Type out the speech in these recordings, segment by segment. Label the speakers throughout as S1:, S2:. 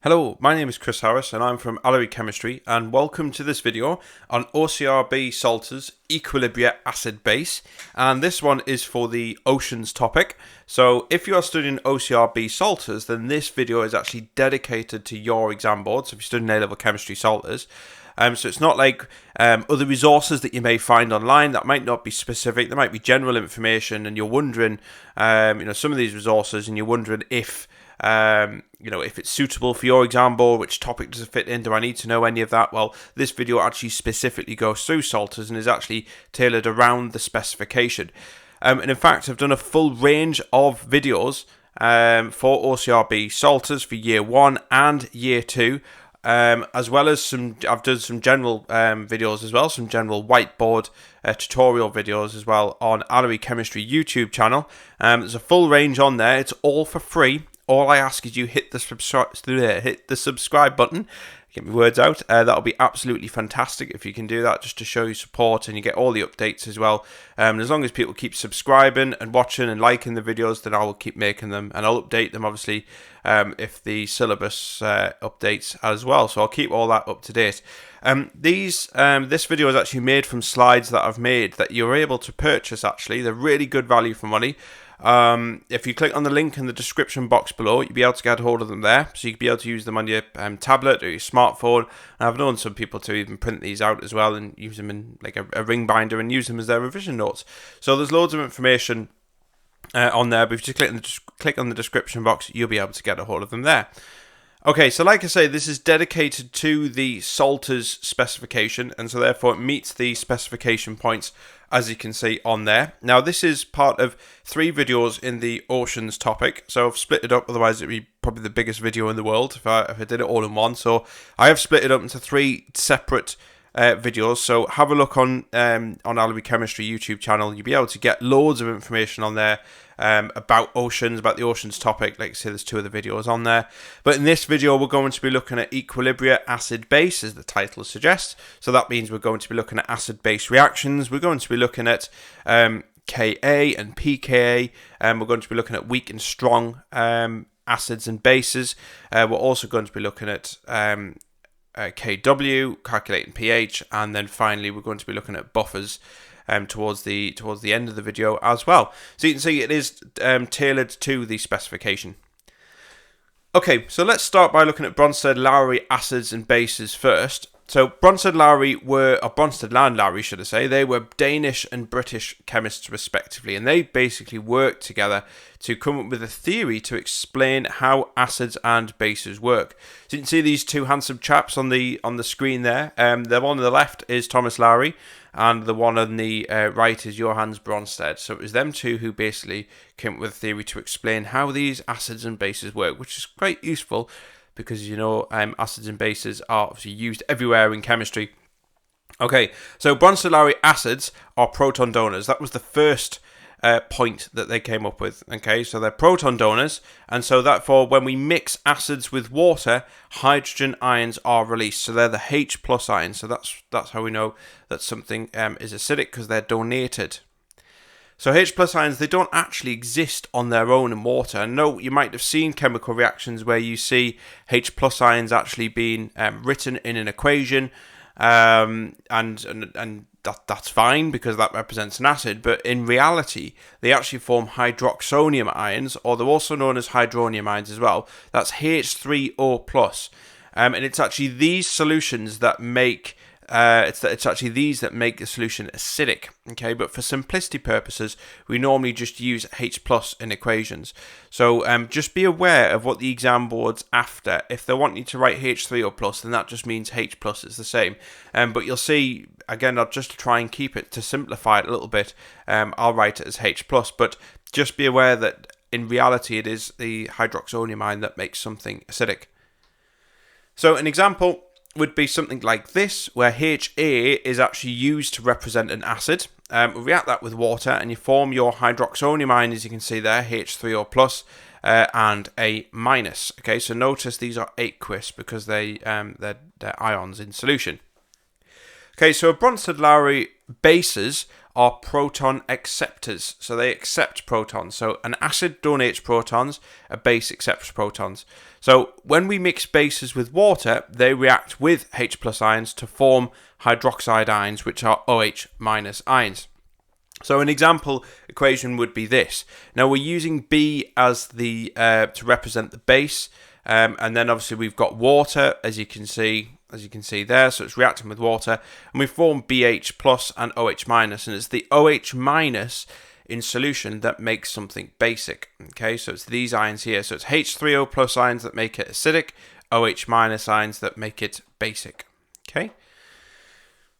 S1: Hello, my name is Chris Harris and I'm from Allery Chemistry, and welcome to this video on OCR B salters, Equilibria acid base, and this one is for the oceans topic. So if you are studying OCR B salters, then this video is actually dedicated to your exam board. So if you're studying A-level chemistry salters, so it's not like other resources that you may find online that might not be specific. There might be general information, and you're wondering, some of these resources, and you're wondering if if it's suitable for your exam board, which topic does it fit in, do I need to know any of that? Well, this video actually specifically goes through salters and is actually tailored around the specification. And in fact, I've done a full range of videos for OCR B salters for year 1 and year 2. As well as I've done some general videos as well, some general whiteboard tutorial videos as well on Allery Chemistry YouTube channel. There's a full range on there. It's all for free. All I ask is you hit the subscribe button. Get my words out. That'll be absolutely fantastic if you can do that, just to show your support, and you get all the updates as well. As long as people keep subscribing and watching and liking the videos, then I will keep making them, and I'll update them obviously if the syllabus updates as well. So I'll keep all that up to date. This video is actually made from slides that I've made that you're able to purchase. Actually, they're really good value for money. If you click on the link in the description box below, you'll be able to get hold of them there. So you can be able to use them on your tablet or your smartphone. And I've known some people to even print these out as well and use them in like a ring binder and use them as their revision notes. So there's loads of information on there, but if you just click on the description box, you'll be able to get a hold of them there. Okay, so like I say, this is dedicated to the salters specification, and so therefore it meets the specification points, as you can see on there. Now, this is part of 3 videos in the oceans topic, so I've split it up, otherwise it'd be probably the biggest video in the world if I did it all in one. So I have split it up into 3 separate videos, so have a look on Allery Chemistry YouTube channel. You'll be able to get loads of information on there about oceans, about the oceans topic. Like I say, there's 2 other videos on there, but in this video we're going to be looking at Equilibria acid base, as the title suggests. So that means we're going to be looking at acid base reactions. We're going to be looking at Ka and pKa, and we're going to be looking at weak and strong acids and bases. We're also going to be looking at Kw, calculating pH, and then finally we're going to be looking at buffers towards the end of the video as well. So you can see it is tailored to the specification. Okay, so let's start by looking at Brønsted-Lowry acids and bases first. So Brønsted-Lowry, should I say, they were Danish and British chemists respectively, and they basically worked together to come up with a theory to explain how acids and bases work. So you can see these 2 handsome chaps on the screen there. The one on the left is Thomas Lowry, and the one on the right is Johannes Brønsted. So it was them 2 who basically came up with a theory to explain how these acids and bases work, which is quite useful because, acids and bases are obviously used everywhere in chemistry. Okay, so Brønsted-Lowry acids are proton donors. That was the first point that they came up with. Okay, so they're proton donors, and so therefore when we mix acids with water, hydrogen ions are released. So they're the H+ ions. So that's how we know that something is acidic, because they're donated. So H+ ions, they don't actually exist on their own in water. And no, you might have seen chemical reactions where you see H+ ions actually being written in an equation, and that's fine because that represents an acid. But in reality, they actually form hydroxonium ions, or they're also known as hydronium ions as well. That's H3O+. And it's actually these solutions that make it's actually these that make the solution acidic. Okay, but for simplicity purposes, we normally just use H+ in equations. So just be aware of what the exam board's after. If they want you to write H3O+, then that just means H+ is the same. But you'll see, again, I'll just try and keep it to simplify it a little bit. I'll write it as H+, but just be aware that in reality it is the hydroxonium ion that makes something acidic. So an example would be something like this, where HA is actually used to represent an acid. React that with water and you form your hydroxonium ion, as you can see there, H3O+, and A-. Okay, so notice these are aqueous because they're ions in solution. Okay, so Brønsted-Lowry bases are proton acceptors, so they accept protons. So an acid donates protons, a base accepts protons. So when we mix bases with water, they react with H plus ions to form hydroxide ions, which are OH minus ions. So an example equation would be this. Now we're using B as the to represent the base, and then obviously we've got water, as you can see there. So it's reacting with water, and we form BH plus and OH minus, and it's the OH minus in solution that makes something basic. Okay, so it's these ions here. So it's H3O plus ions that make it acidic, OH minus ions that make it basic. Okay.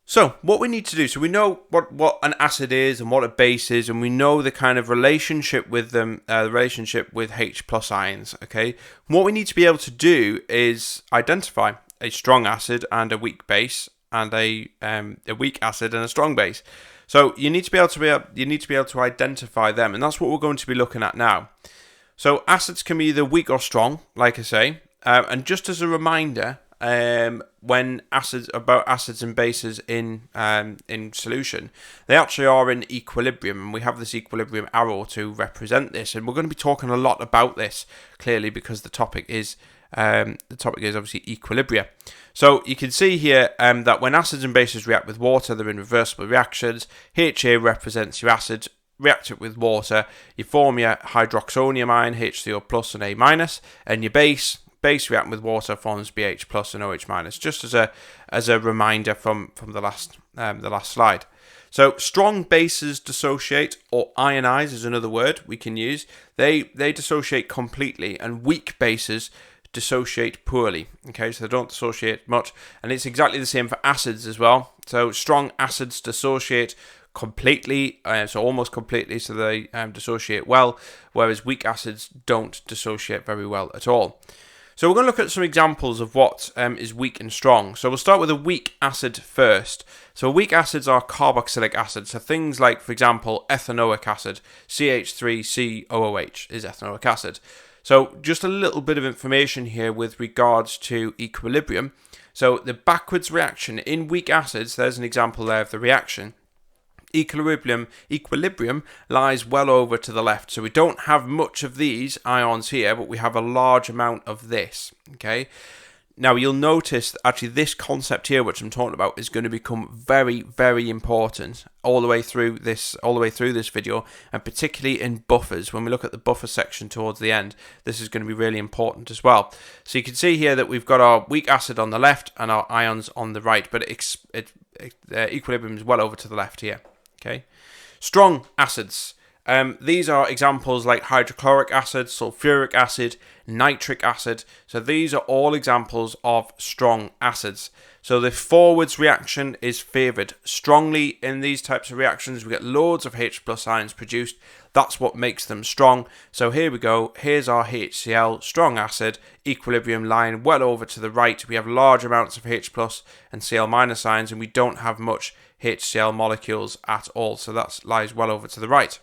S1: So what we need to do, so we know what an acid is and what a base is, and we know the kind of relationship with them, the relationship with H plus ions, okay? What we need to be able to do is identify a strong acid and a weak base, and a weak acid and a strong base. So you need to be able to identify them, and that's what we're going to be looking at now. So acids can be either weak or strong, like I say, and just as a reminder, when acids and bases in solution, they actually are in equilibrium, and we have this equilibrium arrow to represent this, and we're going to be talking a lot about this clearly because the topic is obviously equilibria. So you can see here that when acids and bases react with water, they're in reversible reactions. HA represents your acid. React it with water, you form your hydroxonium ion, H3O plus and A minus, and your base reacting with water forms BH plus and OH minus, just as a reminder from the last slide. So strong bases dissociate, or ionize is another word we can use. They dissociate completely, and weak bases dissociate poorly. Okay, so they don't dissociate much, and it's exactly the same for acids as well. So strong acids dissociate completely, so almost completely, so they dissociate well, whereas weak acids don't dissociate very well at all. So we're going to look at some examples of what is weak and strong. So we'll start with a weak acid first. So weak acids are carboxylic acids. So things like, for example, ethanoic acid, CH3COOH is ethanoic acid. So just a little bit of information here with regards to equilibrium. So the backwards reaction in weak acids, there's an example there of the reaction. Equilibrium lies well over to the left, so we don't have much of these ions here, but we have a large amount of this. Okay, now you'll notice that actually this concept here, which I'm talking about, is going to become very, very important all the way through this video, and particularly in buffers. When we look at the buffer section towards the end, this is going to be really important as well. So you can see here that we've got our weak acid on the left and our ions on the right, but equilibrium is well over to the left here. Okay, strong acids. These are examples like hydrochloric acid, sulfuric acid, nitric acid. So these are all examples of strong acids. So the forwards reaction is favoured strongly in these types of reactions. We get loads of H plus ions produced. That's what makes them strong. So here we go. Here's our HCl, strong acid, equilibrium line well over to the right. We have large amounts of H plus and Cl minus ions, and we don't have much HCl molecules at all. So that lies well over to the right.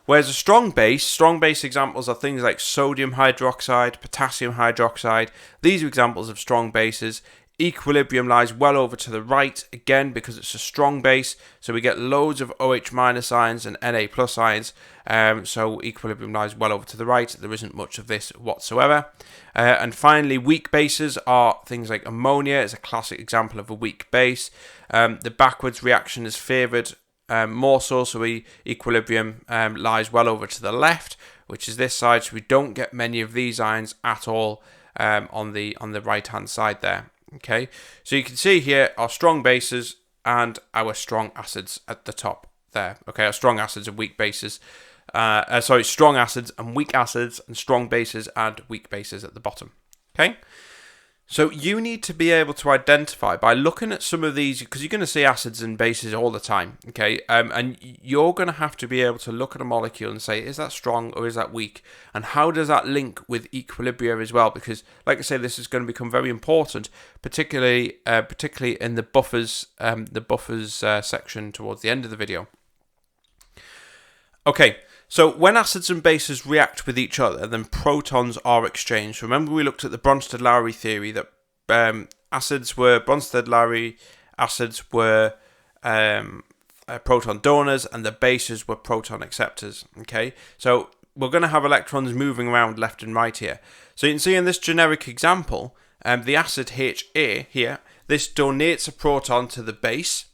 S1: Whereas a strong base examples are things like sodium hydroxide, potassium hydroxide. These are examples of strong bases. Equilibrium lies well over to the right, again because it's a strong base, so we get loads of OH minus ions and Na plus ions, so equilibrium lies well over to the right. There isn't much of this whatsoever. And finally, weak bases are things like ammonia is a classic example of a weak base. The backwards reaction is favoured more so equilibrium lies well over to the left, which is this side, so we don't get many of these ions at all on the right hand side there. Okay, so you can see here our strong bases and our strong acids at the top there. Okay, our strong acids and weak bases. Strong acids and weak acids, and strong bases and weak bases at the bottom. Okay, so you need to be able to identify by looking at some of these, because you're going to see acids and bases all the time. Okay, and you're going to have to be able to look at a molecule and say, is that strong or is that weak, and how does that link with equilibria as well? Because, like I say, this is going to become very important, particularly in the buffers section towards the end of the video. Okay, so when acids and bases react with each other, then protons are exchanged. Remember we looked at the Brønsted-Lowry theory that acids were Brønsted-Lowry acids were proton donors and the bases were proton acceptors. Okay, so we're going to have electrons moving around left and right here. So you can see in this generic example, the acid HA here, this donates a proton to the base,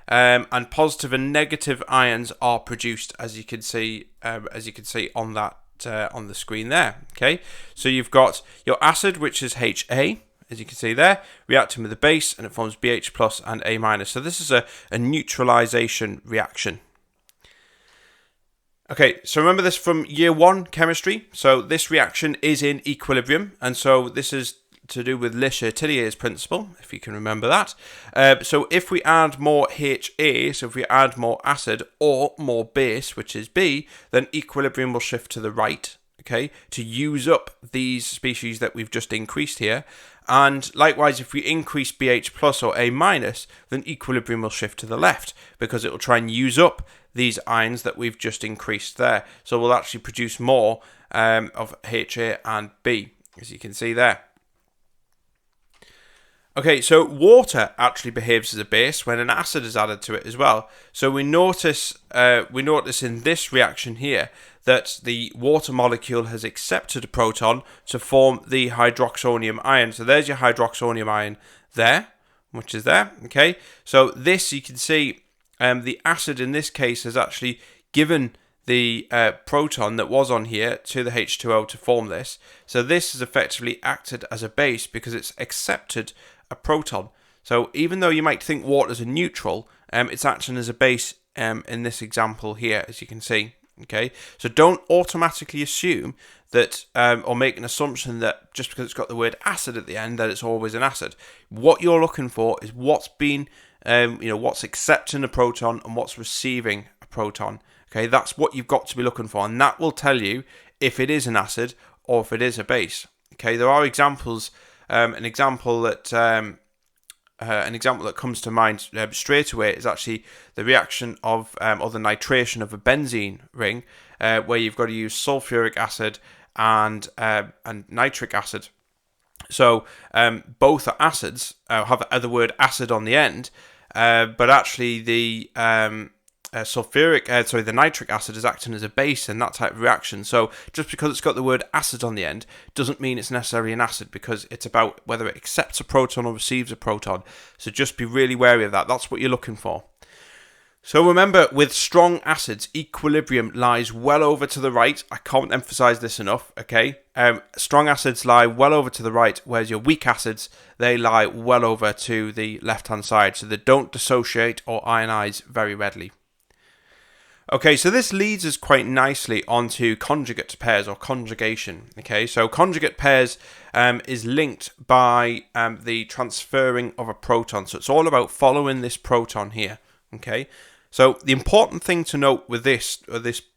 S1: and positive and negative ions are produced, as you can see on that on the screen there. Okay, so you've got your acid, which is HA, as you can see there, reacting with the base, and it forms BH plus and A minus. So this is a neutralization reaction. Okay, so remember this from year 1 chemistry. So this reaction is in equilibrium, and so this is to do with Le Chatelier's principle, if you can remember that. So if we add more HA, so if we add more acid or more base, which is B, then equilibrium will shift to the right, okay, to use up these species that we've just increased here. And likewise, if we increase BH plus or A minus, then equilibrium will shift to the left, because it will try and use up these ions that we've just increased there. So we'll actually produce more of HA and B, as you can see there. Okay, so water actually behaves as a base when an acid is added to it as well. So we notice in this reaction here that the water molecule has accepted a proton to form the hydroxonium ion. So there's your hydroxonium ion there, which is there. Okay, so this, you can see the acid in this case has actually given the proton that was on here to the H2O to form this. So this has effectively acted as a base because it's accepted a proton. So even though you might think water is a neutral, it's acting as a base in this example here, as you can see. Okay, so don't automatically assume that or make an assumption that just because it's got the word acid at the end that it's always an acid. What you're looking for is what's been what's accepting a proton and what's receiving a proton. Okay, that's what you've got to be looking for, and that will tell you if it is an acid or if it is a base. Okay, there are examples. An example that comes to mind straight away is actually the reaction of or the nitration of a benzene ring, where you've got to use sulfuric acid and nitric acid. So both are acids, have the word acid on the end, but actually the the nitric acid is acting as a base in that type of reaction. So just because it's got the word acid on the end doesn't mean it's necessarily an acid, because it's about whether it accepts a proton or receives a proton. So just be really wary of that. That's what you're looking for. So remember, with strong acids, equilibrium lies well over to the right. I can't emphasize this enough, okay? Strong acids lie well over to the right, whereas your weak acids, they lie well over to the left-hand side. So they don't dissociate or ionize very readily. Okay, so this leads us quite nicely onto conjugate pairs or conjugation. Okay, so conjugate pairs is linked by the transferring of a proton. So it's all about following this proton here. Okay, so the important thing to note with this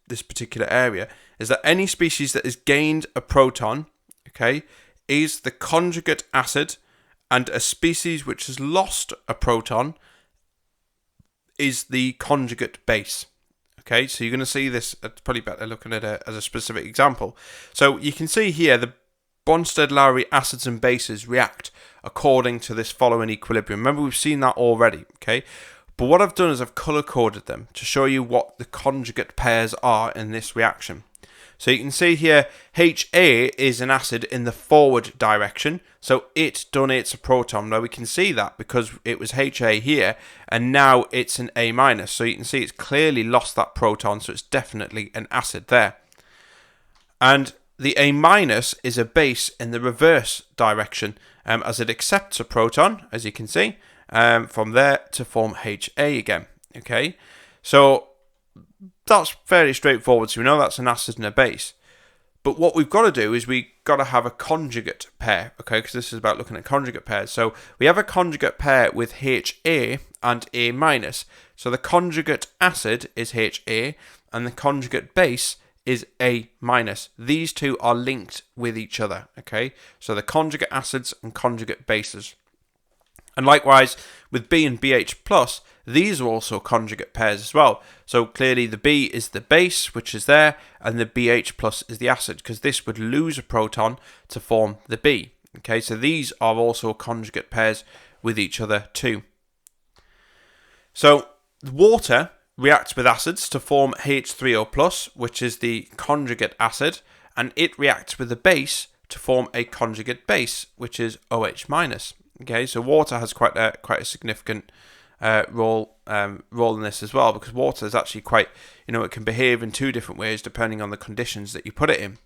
S1: particular area is that any species that has gained a proton, okay, is the conjugate acid, and a species which has lost a proton is the conjugate base. Okay, so you're going to see this, it's probably better looking at it as a specific example. So you can see here the Brønsted-Lowry acids and bases react according to this following equilibrium. Remember, we've seen that already, okay? But what I've done is I've color-coded them to show you what the conjugate pairs are in this reaction. So you can see here, HA is an acid in the forward direction, so it donates a proton. Now we can see that because it was HA here, and now it's an A minus. So you can see it's clearly lost that proton, so it's definitely an acid there. And the A minus is a base in the reverse direction, as it accepts a proton, as you can see, from there to form HA again. Okay, so that's fairly straightforward. So we know that's an acid and a base. But what we've got to do is we've got to have a conjugate pair, okay? Because this is about looking at conjugate pairs. So we have a conjugate pair with HA and A minus. So the conjugate acid is HA and the conjugate base is A minus. These two are linked with each other, okay? So the conjugate acids and conjugate bases. And likewise, with B and BH plus, these are also conjugate pairs as well. So clearly the B is the base, which is there, and the BH plus is the acid, because this would lose a proton to form the B. Okay, so these are also conjugate pairs with each other too. So water reacts with acids to form H3O+, which is the conjugate acid, and it reacts with a base to form a conjugate base, which is OH-. Okay, so water has quite a significant role in this as well, because water is actually quite, it can behave in two different ways depending on the conditions that you put it in.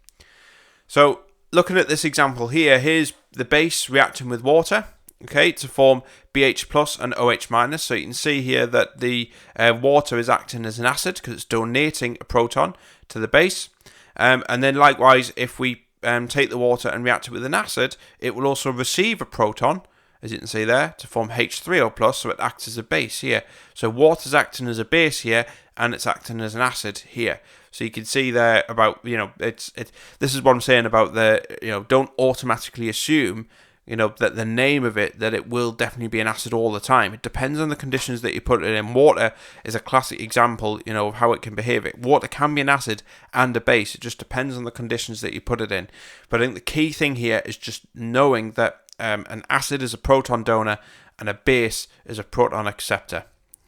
S1: So looking at this example here, here's the base reacting with water, okay, to form BH+ and OH-. So you can see here that the water is acting as an acid because it's donating a proton to the base. And then likewise, if we take the water and react it with an acid, it will also receive a proton, as you can see there, to form H3O+, so it acts as a base here. So water's acting as a base here, and it's acting as an acid here. So you can see there about, this is what I'm saying about the, don't automatically assume, that the name of it, that it will definitely be an acid all the time. It depends on the conditions that you put it in. Water is a classic example, of how it can behave. Water can be an acid and a base. It just depends on the conditions that you put it in. But I think the key thing here is just knowing that an acid is a proton donor and a base is a proton acceptor.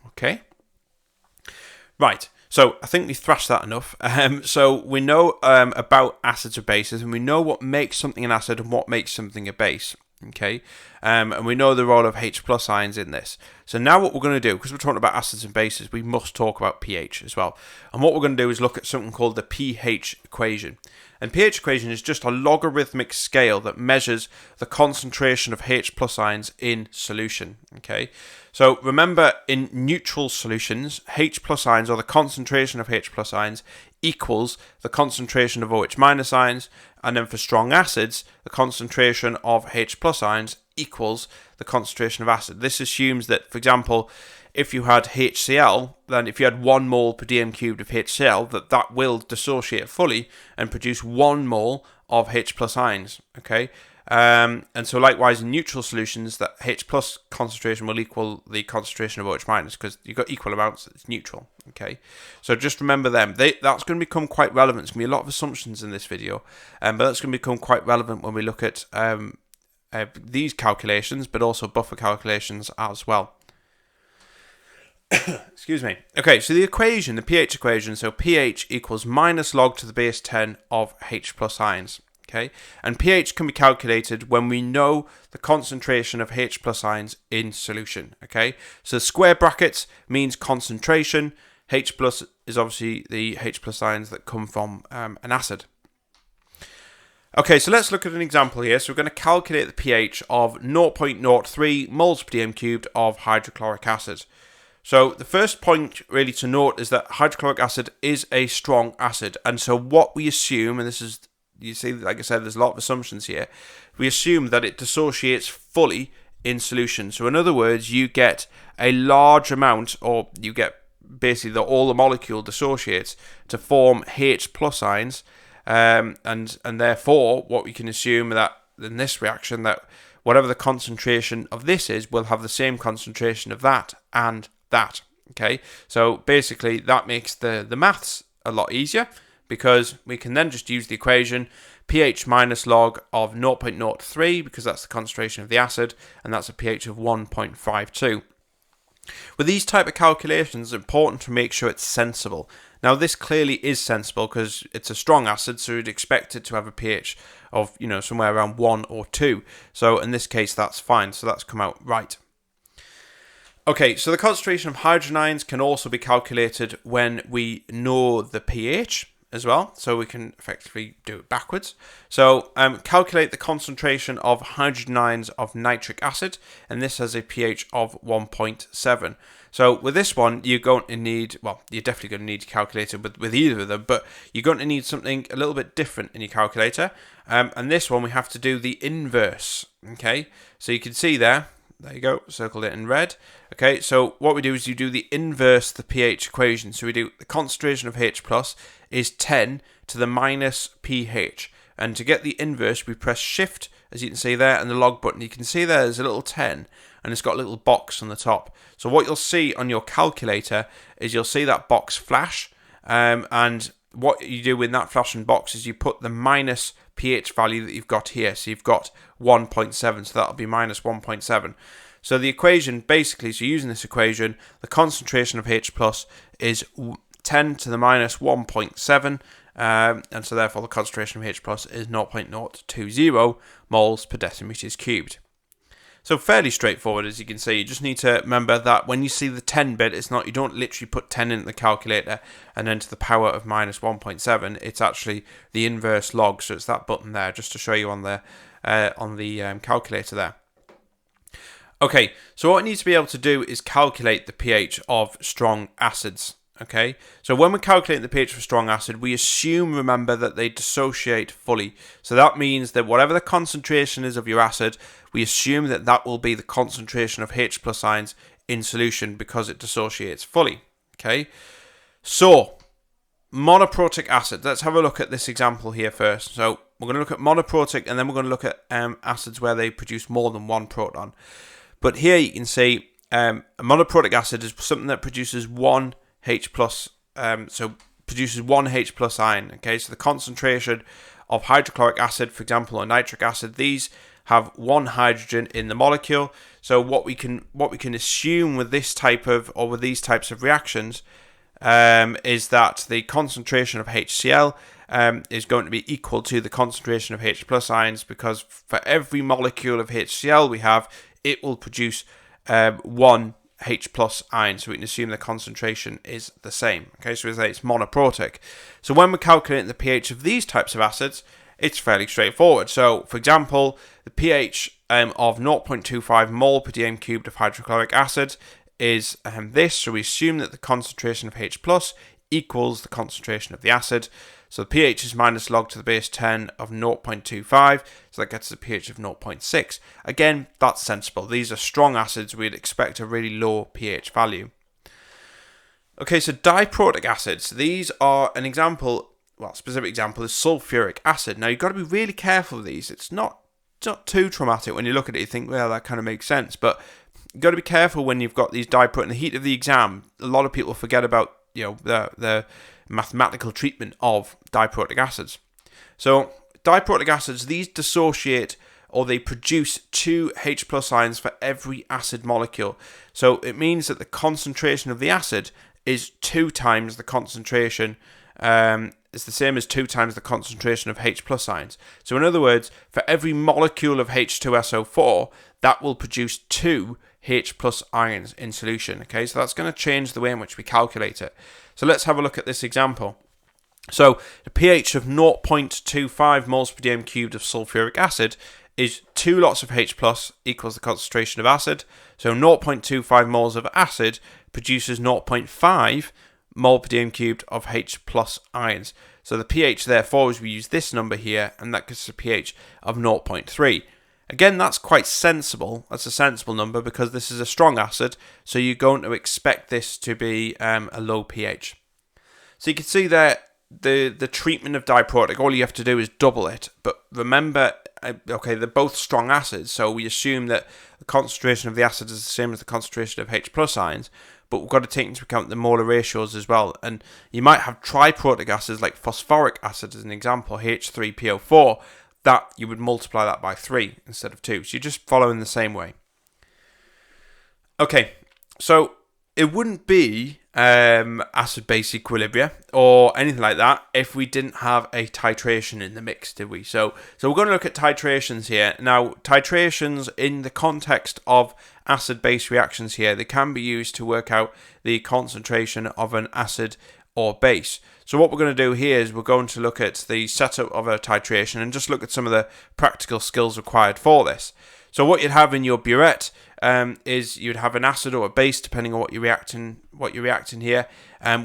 S1: Okay? Right. So I think we thrashed that enough. So we know about acids or bases, and we know what makes something an acid and what makes something a base. Okay, and we know the role of H+ ions in this. So now what we're going to do, because we're talking about acids and bases, we must talk about pH as well. And what we're going to do is look at something called the pH equation. And pH equation is just a logarithmic scale that measures the concentration of H+ ions in solution. Okay, so remember, in neutral solutions, H+ ions, or the concentration of H+ ions, equals the concentration of OH- ions, and then for strong acids, the concentration of H+ ions equals the concentration of acid. This assumes that, for example, if you had HCl, then if you had 1 mole per dm cubed of HCl, that will dissociate fully and produce 1 mole of H+ ions. Okay, and so likewise in neutral solutions, that H+ concentration will equal the concentration of OH- because you've got equal amounts. It's neutral. Okay, so just remember them. That's going to become quite relevant. It's going to be a lot of assumptions in this video, but that's going to become quite relevant when we look at these calculations, but also buffer calculations as well. Excuse me. Okay, so the equation, the pH equation, so pH equals minus log to the base 10 of H+ ions. Okay, and pH can be calculated when we know the concentration of H+ ions in solution. Okay, so square brackets means concentration. H+ is obviously the H+ ions that come from an acid. Okay, so let's look at an example here. So we're going to calculate the pH of 0.03 moles per dm cubed of hydrochloric acid. So the first point really to note is that hydrochloric acid is a strong acid, and so what we assume, and this is, you see, like I said, there's a lot of assumptions here. We assume that it dissociates fully in solution. So in other words, you get a large amount, or you get basically all the molecule dissociates to form H+ ions, and therefore what we can assume that in this reaction, that whatever the concentration of this is, will have the same concentration of that and that. Okay, so basically that makes the maths a lot easier, because we can then just use the equation pH minus log of 0.03, because that's the concentration of the acid, and that's a pH of 1.52. With these type of calculations, it's important to make sure it's sensible. Now this clearly is sensible because it's a strong acid, so you'd expect it to have a pH of, somewhere around 1 or 2. So in this case, that's fine. So that's come out right. Okay, so the concentration of hydrogen ions can also be calculated when we know the pH as well, so we can effectively do it backwards. So calculate the concentration of hydrogen ions of nitric acid, and this has a pH of 1.7. So with this one, you're going to need, well, you're definitely going to need to calculate it with either of them, but you're going to need something a little bit different in your calculator. And this one, we have to do the inverse. Okay, so you can see there you go, circled it in red. Okay, so what we do is you do the inverse the pH equation. So we do the concentration of H+ is 10 to the minus pH. And to get the inverse, we press shift, as you can see there, and the log button. You can see there's a little 10, and it's got a little box on the top. So what you'll see on your calculator is you'll see that box flash, and what you do in that flashing box is you put the minus pH value that you've got here. So you've got 1.7, so that'll be minus 1.7. So the equation basically, so using this equation, the concentration of H plus is 10 to the minus 1.7, and so therefore the concentration of H plus is 0.020 moles per decimeters cubed. So fairly straightforward, as you can see. You just need to remember that when you see the 10 bit, it's not, you don't literally put 10 into the calculator and then to the power of minus 1.7. It's actually the inverse log, so it's that button there, just to show you on the calculator there. Okay, so what I need to be able to do is calculate the pH of strong acids. Okay, so when we're calculating the pH of a strong acid, we assume, remember, that they dissociate fully. So that means that whatever the concentration is of your acid, we assume that that will be the concentration of H plus ions in solution because it dissociates fully. Okay, so monoprotic acid. Let's have a look at this example here first. So we're going to look at monoprotic, and then we're going to look at acids where they produce more than one proton. But here you can see a monoprotic acid is something that produces one H plus, so produces one H plus ion. Okay, so the concentration of hydrochloric acid, for example, or nitric acid, these have one hydrogen in the molecule. So what we can assume with this type of, or with these types of reactions, is that the concentration of HCl is going to be equal to the concentration of H plus ions, because for every molecule of HCl we have, it will produce one H plus ion, so we can assume the concentration is the same. Okay, so it's monoprotic. So when we're calculating the pH of these types of acids, it's fairly straightforward. So for example, the pH of 0.25 mole per dm cubed of hydrochloric acid is this, so we assume that the concentration of H plus equals the concentration of the acid. So the pH is minus log to the base 10 of 0.25, so that gets a pH of 0.6. Again, that's sensible. These are strong acids. We'd expect a really low pH value. Okay, so diprotic acids. These are an example, well, specific example is sulfuric acid. Now, you've got to be really careful with these. It's not too traumatic. When you look at it, you think, well, that kind of makes sense. But you've got to be careful when you've got these diprotic. In the heat of the exam, a lot of people forget about, you know, the mathematical treatment of diprotic acids. So diprotic acids, these dissociate, or they produce 2 H plus ions for every acid molecule. So it means that the concentration of the acid is 2 times the concentration, it's the same as 2 times the concentration of H plus ions. So in other words, for every molecule of H2SO4, that will produce 2 H plus ions in solution. Okay, so that's going to change the way in which we calculate it. So let's have a look at this example. So the pH of 0.25 moles per dm cubed of sulfuric acid is 2 lots of H plus equals the concentration of acid. So 0.25 moles of acid produces 0.5 mole per dm cubed of H plus ions. So the pH therefore, is we use this number here, and that gives a pH of 0.3. Again, that's quite sensible. That's a sensible number because this is a strong acid, so you're going to expect this to be a low pH. So you can see that the treatment of diprotic, all you have to do is double it. But remember, okay, they're both strong acids, so we assume that the concentration of the acid is the same as the concentration of H plus ions, but we've got to take into account the molar ratios as well. And you might have triprotic acids like phosphoric acid as an example, H3PO4, that you would multiply that by 3 instead of 2. So you're just following the same way. Okay, so it wouldn't be acid-base equilibria or anything like that if we didn't have a titration in the mix, did we? So we're going to look at titrations here. Now, titrations in the context of acid-base reactions here, they can be used to work out the concentration of an acid or base. So what we're going to do here is we're going to look at the setup of a titration and just look at some of the practical skills required for this. So what you'd have in your burette is you'd have an acid or a base, depending on what you're reacting here,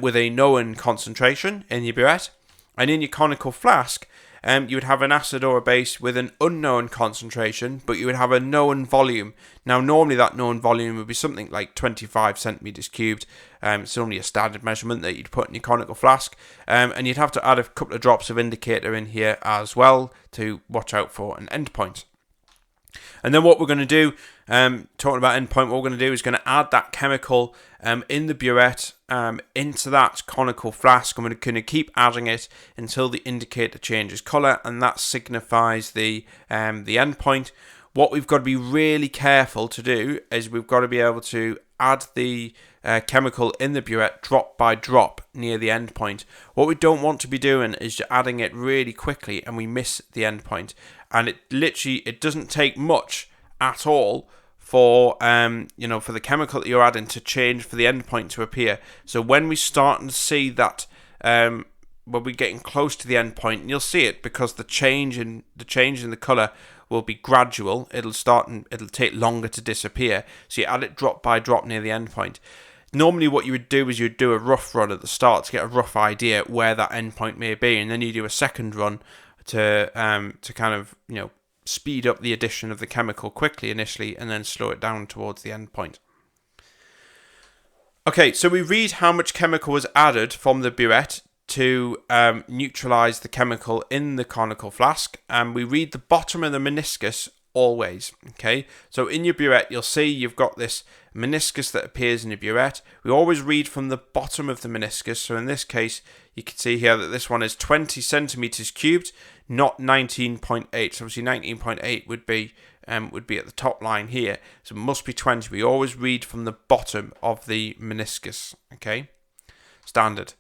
S1: with a known concentration in your burette, and in your conical flask, you would have an acid or a base with an unknown concentration, but you would have a known volume. Now, normally that known volume would be something like 25 centimeters cubed. It's only a standard measurement that you'd put in your conical flask, and you'd have to add a couple of drops of indicator in here as well to watch out for an endpoint. And then what we're going to do, talking about endpoint, what we're going to do is going to add that chemical in the burette into that conical flask, and we're going to keep adding it until the indicator changes colour, and that signifies the endpoint. what we've got to be really careful to do is we've got to be able to add the chemical in the burette drop by drop near the end point. What we don't want to be doing is adding it really quickly and we miss the end point. And it doesn't take much at all for for the chemical that you're adding to change, for the end point to appear. So when we start to see that when we're getting close to the end point, and you'll see it because the change in the color will be gradual. It'll take longer to disappear. So you add it drop by drop near the end point. Normally what you would do is you'd do a rough run at the start to get a rough idea where that end point may be, and then you do a second run to kind of speed up the addition of the chemical quickly initially and then slow it down towards the end point. Okay, so we read how much chemical was added from the burette to neutralize the chemical in the conical flask, and we read the bottom of the meniscus always. Okay, so in your burette you'll see you've got this meniscus that appears in your burette. We always read from the bottom of the meniscus, so in this case you can see here that this one is 20 centimeters cubed, not 19.8. So obviously 19.8 would be at the top line here, so it must be 20. We always read from the bottom of the meniscus. Okay, standard.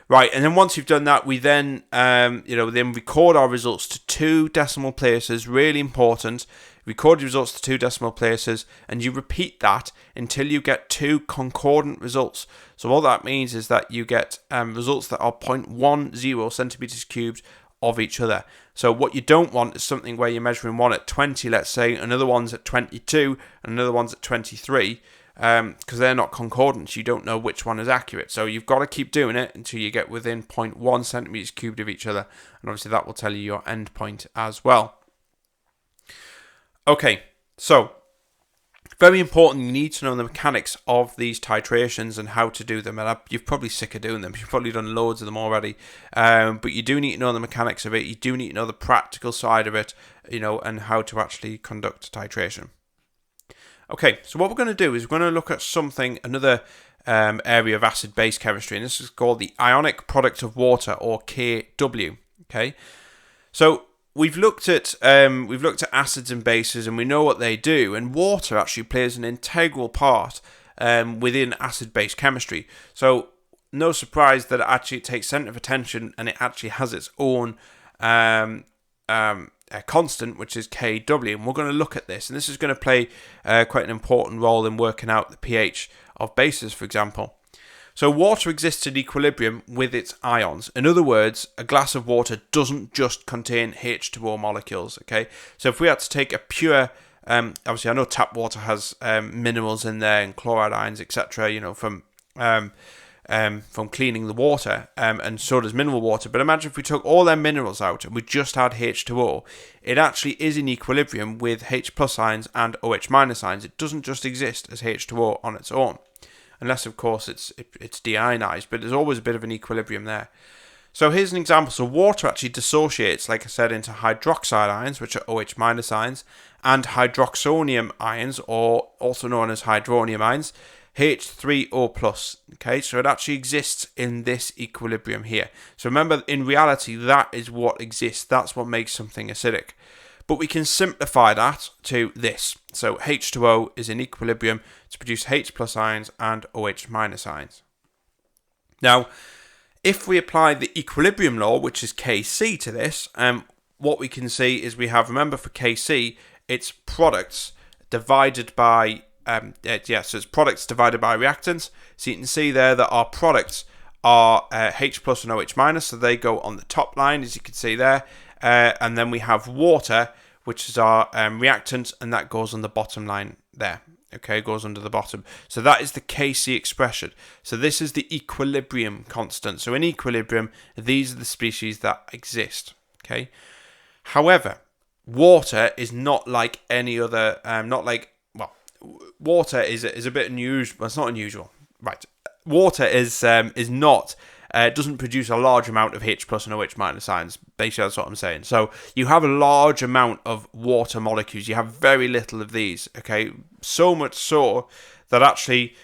S1: Right, and then once you've done that, we then then record our results to 2 decimal places. Really important. Record your results to 2 decimal places, and you repeat that until you get 2 concordant results. So all that means is that you get results that are 0.10 centimeters cubed of each other. So what you don't want is something where you're measuring one at 20, let's say, another one's at 22, and another one's at 23. Because they're not concordant, you don't know which one is accurate. So you've got to keep doing it until you get within 0.1 centimeters cubed of each other, and obviously that will tell you your end point as well. Okay, so very important, you need to know the mechanics of these titrations and how to do them. And you're probably sick of doing them. You've probably done loads of them already, but you do need to know the mechanics of it. You do need to know the practical side of it, and how to actually conduct titration. Okay, so what we're going to do is we're going to look at another area of acid-base chemistry, and this is called the ionic product of water, or Kw. Okay, so we've looked at acids and bases, and we know what they do, and water actually plays an integral part within acid-base chemistry. So no surprise that it takes center of attention, and it actually has its own constant, which is Kw, and we're going to look at this, and this is going to play quite an important role in working out the pH of bases, for example. So water exists in equilibrium with its ions. In other words, a glass of water doesn't just contain H2O molecules. Okay, so if we had to take a pure, obviously I know tap water has minerals in there and chloride ions, etc. From cleaning the water, and so does mineral water. But imagine if we took all their minerals out and we just had H2O, it actually is in equilibrium with H plus ions and OH minus ions. It doesn't just exist as H2O on its own, unless of course it's deionized, but there's always a bit of an equilibrium there. So here's an example. So water actually dissociates, like I said, into hydroxide ions, which are OH minus ions, and hydroxonium ions, or also known as hydronium ions, H3O plus. Okay, so it actually exists in this equilibrium here. So remember, in reality, that is what exists. That's what makes something acidic. But we can simplify that to this. So H2O is in equilibrium to produce H plus ions and OH minus ions. Now, if we apply the equilibrium law, which is Kc, to this, what we can see is we have, remember for Kc, it's products divided by so it's products divided by reactants. So you can see there that our products are H plus and OH minus, so they go on the top line, as you can see there, and then we have water, which is our reactant, and that goes on the bottom line there. Okay, goes under the bottom. So that is the Kc expression. So this is the equilibrium constant. So in equilibrium, these are the species that exist. Okay. However, water is not like any other. Water is a bit unusual. Well, it's not unusual, right? Water is not. Doesn't produce a large amount of H plus and OH minus ions. Basically, that's what I'm saying. So you have a large amount of water molecules. You have very little of these. Okay, so much so that actually,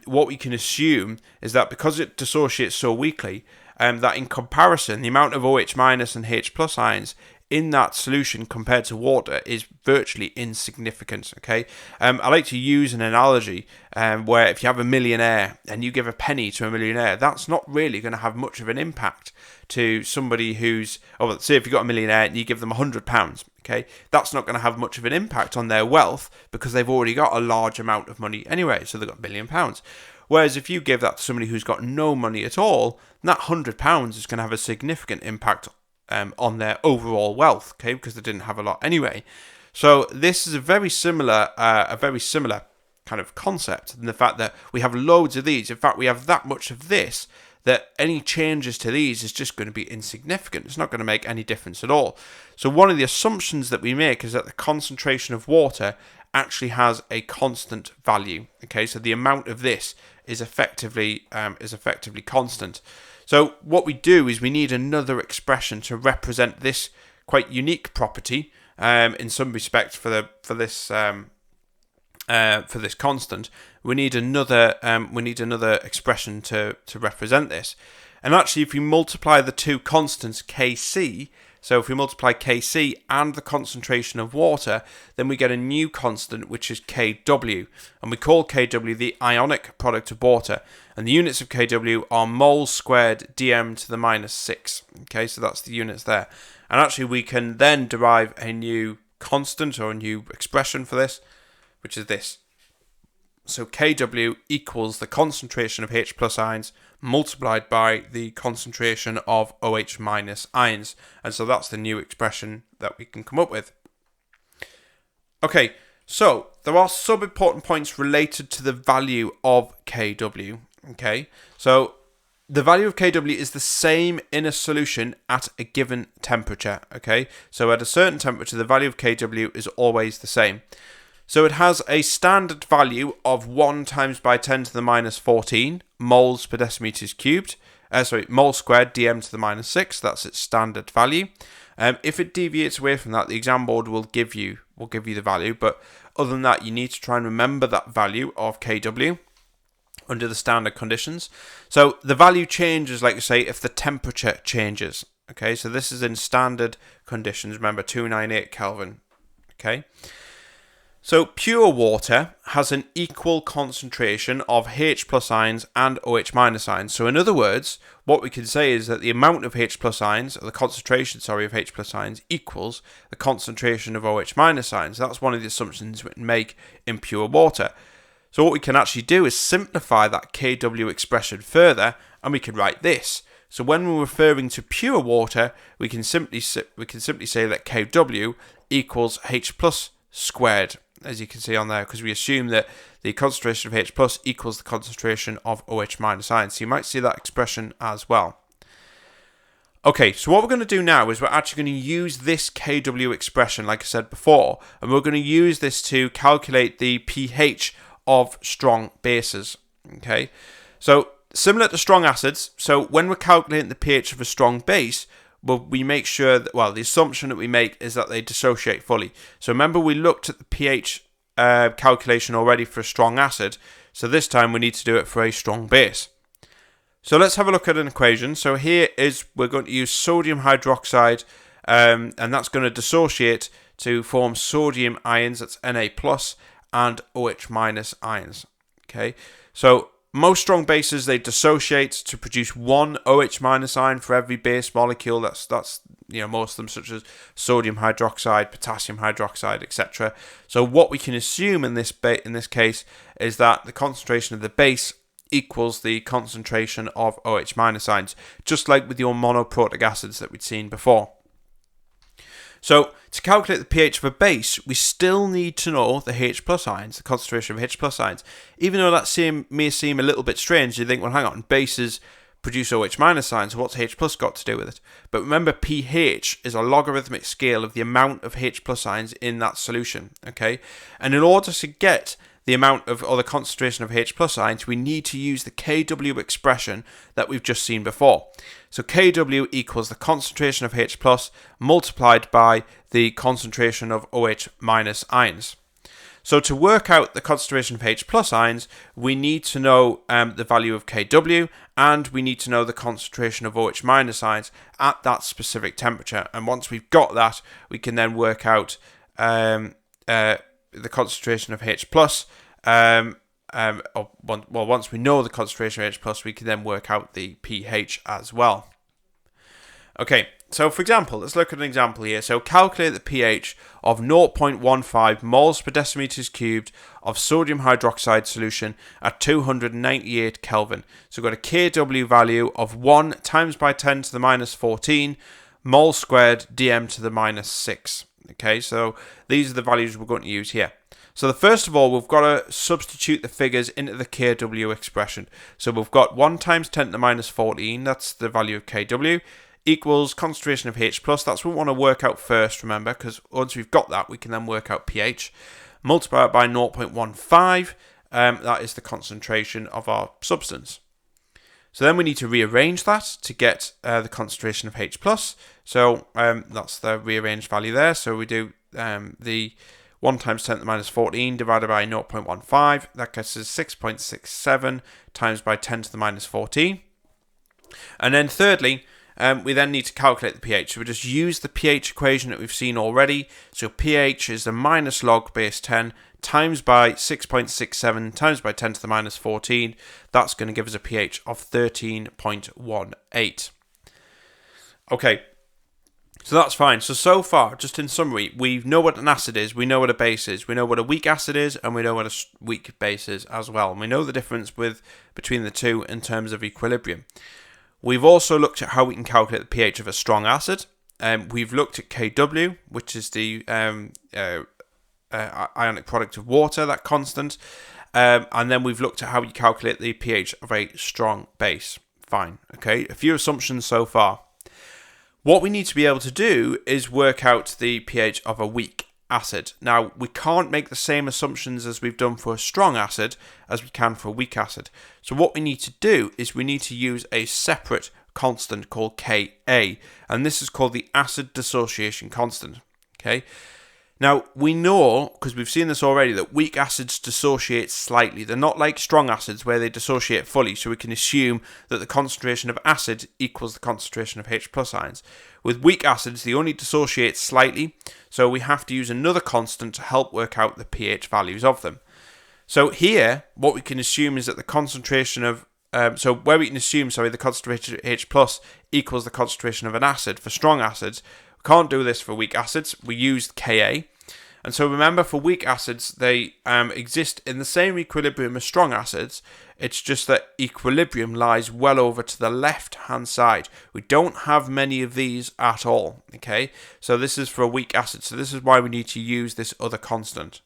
S1: what we can assume is that because it dissociates so weakly, that in comparison, the amount of OH minus and H plus ions in that solution compared to water is virtually insignificant. Okay, I like to use an analogy where if you have a millionaire and you give a penny to a millionaire, that's not really going to have much of an impact to somebody who's, oh, say if you've got a millionaire and you give them £100, okay, that's not going to have much of an impact on their wealth because they've already got a large amount of money anyway, so they've got £1 billion. Whereas if you give that to somebody who's got no money at all, that £100 is going to have a significant impact on their overall wealth, okay, because they didn't have a lot anyway. So this is a very similar kind of concept in the fact that we have loads of these. In fact, we have that much of this that any changes to these is just going to be insignificant. It's not going to make any difference at all. So one of the assumptions that we make is that the concentration of water actually has a constant value. Okay, so the amount of this is effectively constant. So what we do is we need another expression to represent this quite unique property in some respect for this constant. We need another expression to represent this. And actually, if we multiply the two constants Kc, so if we multiply Kc and the concentration of water, then we get a new constant, which is Kw. And we call Kw the ionic product of water. And the units of Kw are moles squared dm to the minus 6. Okay, so that's the units there. And actually, we can then derive a new constant or a new expression for this, which is this. So Kw equals the concentration of H plus ions multiplied by the concentration of OH minus ions. And so that's the new expression that we can come up with. Okay, so there are sub-important points related to the value of Kw. Okay, so the value of Kw is the same in a solution at a given temperature. Okay, so at a certain temperature, the value of Kw is always the same. So it has a standard value of 1 times by 10 to the minus 14 moles per decimeters cubed. Mole squared dm to the minus 6. That's its standard value. If it deviates away from that, the exam board will give you the value. But other than that, you need to try and remember that value of Kw under the standard conditions. So the value changes, like I say, if the temperature changes. Okay, so this is in standard conditions. Remember, 298 Kelvin. Okay. So pure water has an equal concentration of H plus ions and OH minus ions. So in other words, what we can say is that the amount of H plus ions, or the concentration, of H plus ions equals the concentration of OH minus ions. That's one of the assumptions we can make in pure water. So what we can actually do is simplify that Kw expression further, and we can write this. So when we're referring to pure water, we can simply say that Kw equals H plus squared, as you can see on there, because we assume that the concentration of H plus equals the concentration of OH minus ions. So you might see that expression as well. Okay, so what we're going to do now is we're actually going to use this Kw expression, like I said before, and we're going to use this to calculate the pH of strong bases. Okay, so similar to strong acids, so when we're calculating the pH of a strong base, we make sure that, the assumption that we make is that they dissociate fully. So remember, we looked at the pH calculation already for a strong acid, so this time we need to do it for a strong base. So let's have a look at an equation. So here we're going to use sodium hydroxide, and that's going to dissociate to form sodium ions, that's Na+, and OH minus ions. Okay, so most strong bases, they dissociate to produce one OH minus ion for every base molecule. That's most of them, such as sodium hydroxide, potassium hydroxide, etc. So what we can assume in this case is that the concentration of the base equals the concentration of OH minus ions, just like with your monoprotic acids that we'd seen before. So to calculate the pH of a base, we still need to know the H plus ions, the concentration of H plus ions. Even though that may seem a little bit strange, you think, well, hang on, bases produce OH minus ions, so what's H plus got to do with it? But remember, pH is a logarithmic scale of the amount of H plus ions in that solution, okay? And in order to get the amount of, or the concentration of H plus ions, we need to use the Kw expression that we've just seen before. So Kw equals the concentration of H plus multiplied by the concentration of OH minus ions. So to work out the concentration of H plus ions, we need to know the value of Kw, and we need to know the concentration of OH minus ions at that specific temperature. And once we've got that, we can then work out the concentration of H plus. Once we know the concentration of H plus, we can then work out the pH as well. Okay, so for example, let's look at an example here. So calculate the pH of 0.15 moles per decimeters cubed of sodium hydroxide solution at 298 Kelvin. So we've got a Kw value of 1 times by 10 to the minus 14 mole squared dm to the minus 6. Okay, so these are the values we're going to use here. So first of all, we've got to substitute the figures into the Kw expression. So we've got 1 times 10 to the minus 14, that's the value of Kw, equals concentration of H plus. That's what we want to work out first, remember, because once we've got that, we can then work out pH. Multiply it by 0.15, that is the concentration of our substance. So then we need to rearrange that to get the concentration of H plus. So that's the rearranged value there. So we do the 1 times 10 to the minus 14 divided by 0.15. That gets us 6.67 times by 10 to the minus 14. And then thirdly, we then need to calculate the pH. So we just use the pH equation that we've seen already. So pH is the minus log base 10 times by 6.67 times by 10 to the minus 14. That's going to give us a pH of 13.18. Okay, so that's fine. So far, just in summary, we know what an acid is, we know what a base is, we know what a weak acid is, and we know what a weak base is as well. And we know the difference between the two in terms of equilibrium. We've also looked at how we can calculate the pH of a strong acid. We've looked at Kw, which is the ionic product of water, that constant. And then we've looked at how you calculate the pH of a strong base. Fine. Okay, a few assumptions so far. What we need to be able to do is work out the pH of a weak acid. Now, we can't make the same assumptions as we've done for a strong acid as we can for a weak acid. So what we need to do is we need to use a separate constant called Ka, and this is called the acid dissociation constant. Okay. Now, we know, because we've seen this already, that weak acids dissociate slightly. They're not like strong acids where they dissociate fully, so we can assume that the concentration of acid equals the concentration of H plus ions. With weak acids, they only dissociate slightly, so we have to use another constant to help work out the pH values of them. So here, what we can assume is that the concentration of the concentration of H plus equals the concentration of an acid. For strong acids, we can't do this for weak acids. We used Ka. And so remember, for weak acids, they exist in the same equilibrium as strong acids. It's just that equilibrium lies well over to the left-hand side. We don't have many of these at all. Okay, so this is for a weak acid. So this is why we need to use this other constant.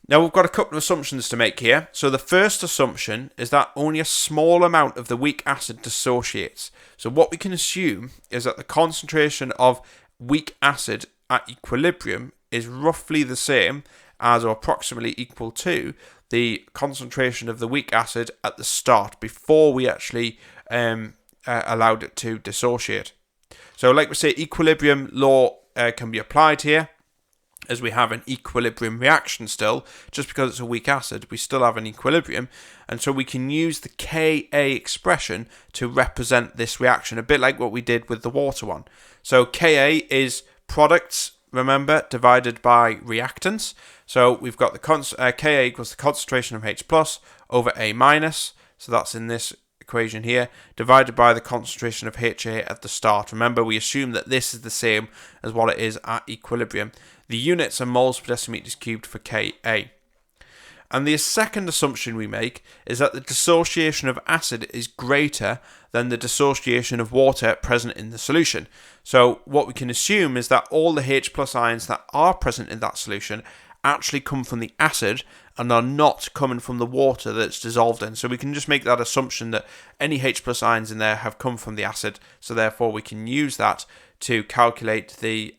S1: Now, we've got a couple of assumptions to make here. So the first assumption is that only a small amount of the weak acid dissociates. So what we can assume is that the concentration of weak acid at equilibrium is roughly the same as, or approximately equal to, the concentration of the weak acid at the start, before we actually allowed it to dissociate. So like we say, equilibrium law can be applied here, as we have an equilibrium reaction still. Just because it's a weak acid, we still have an equilibrium, and so we can use the Ka expression to represent this reaction, a bit like what we did with the water one. So Ka is products, remember, divided by reactants. So we've got the Ka equals the concentration of H plus over A minus, so that's in this equation here, divided by the concentration of HA at the start. Remember, we assume that this is the same as what it is at equilibrium. The units are moles per decimeters cubed for Ka. And the second assumption we make is that the dissociation of acid is greater than the dissociation of water present in the solution. So what we can assume is that all the H plus ions that are present in that solution actually come from the acid and are not coming from the water that's dissolved in. So we can just make that assumption that any H plus ions in there have come from the acid. So therefore we can use that to calculate the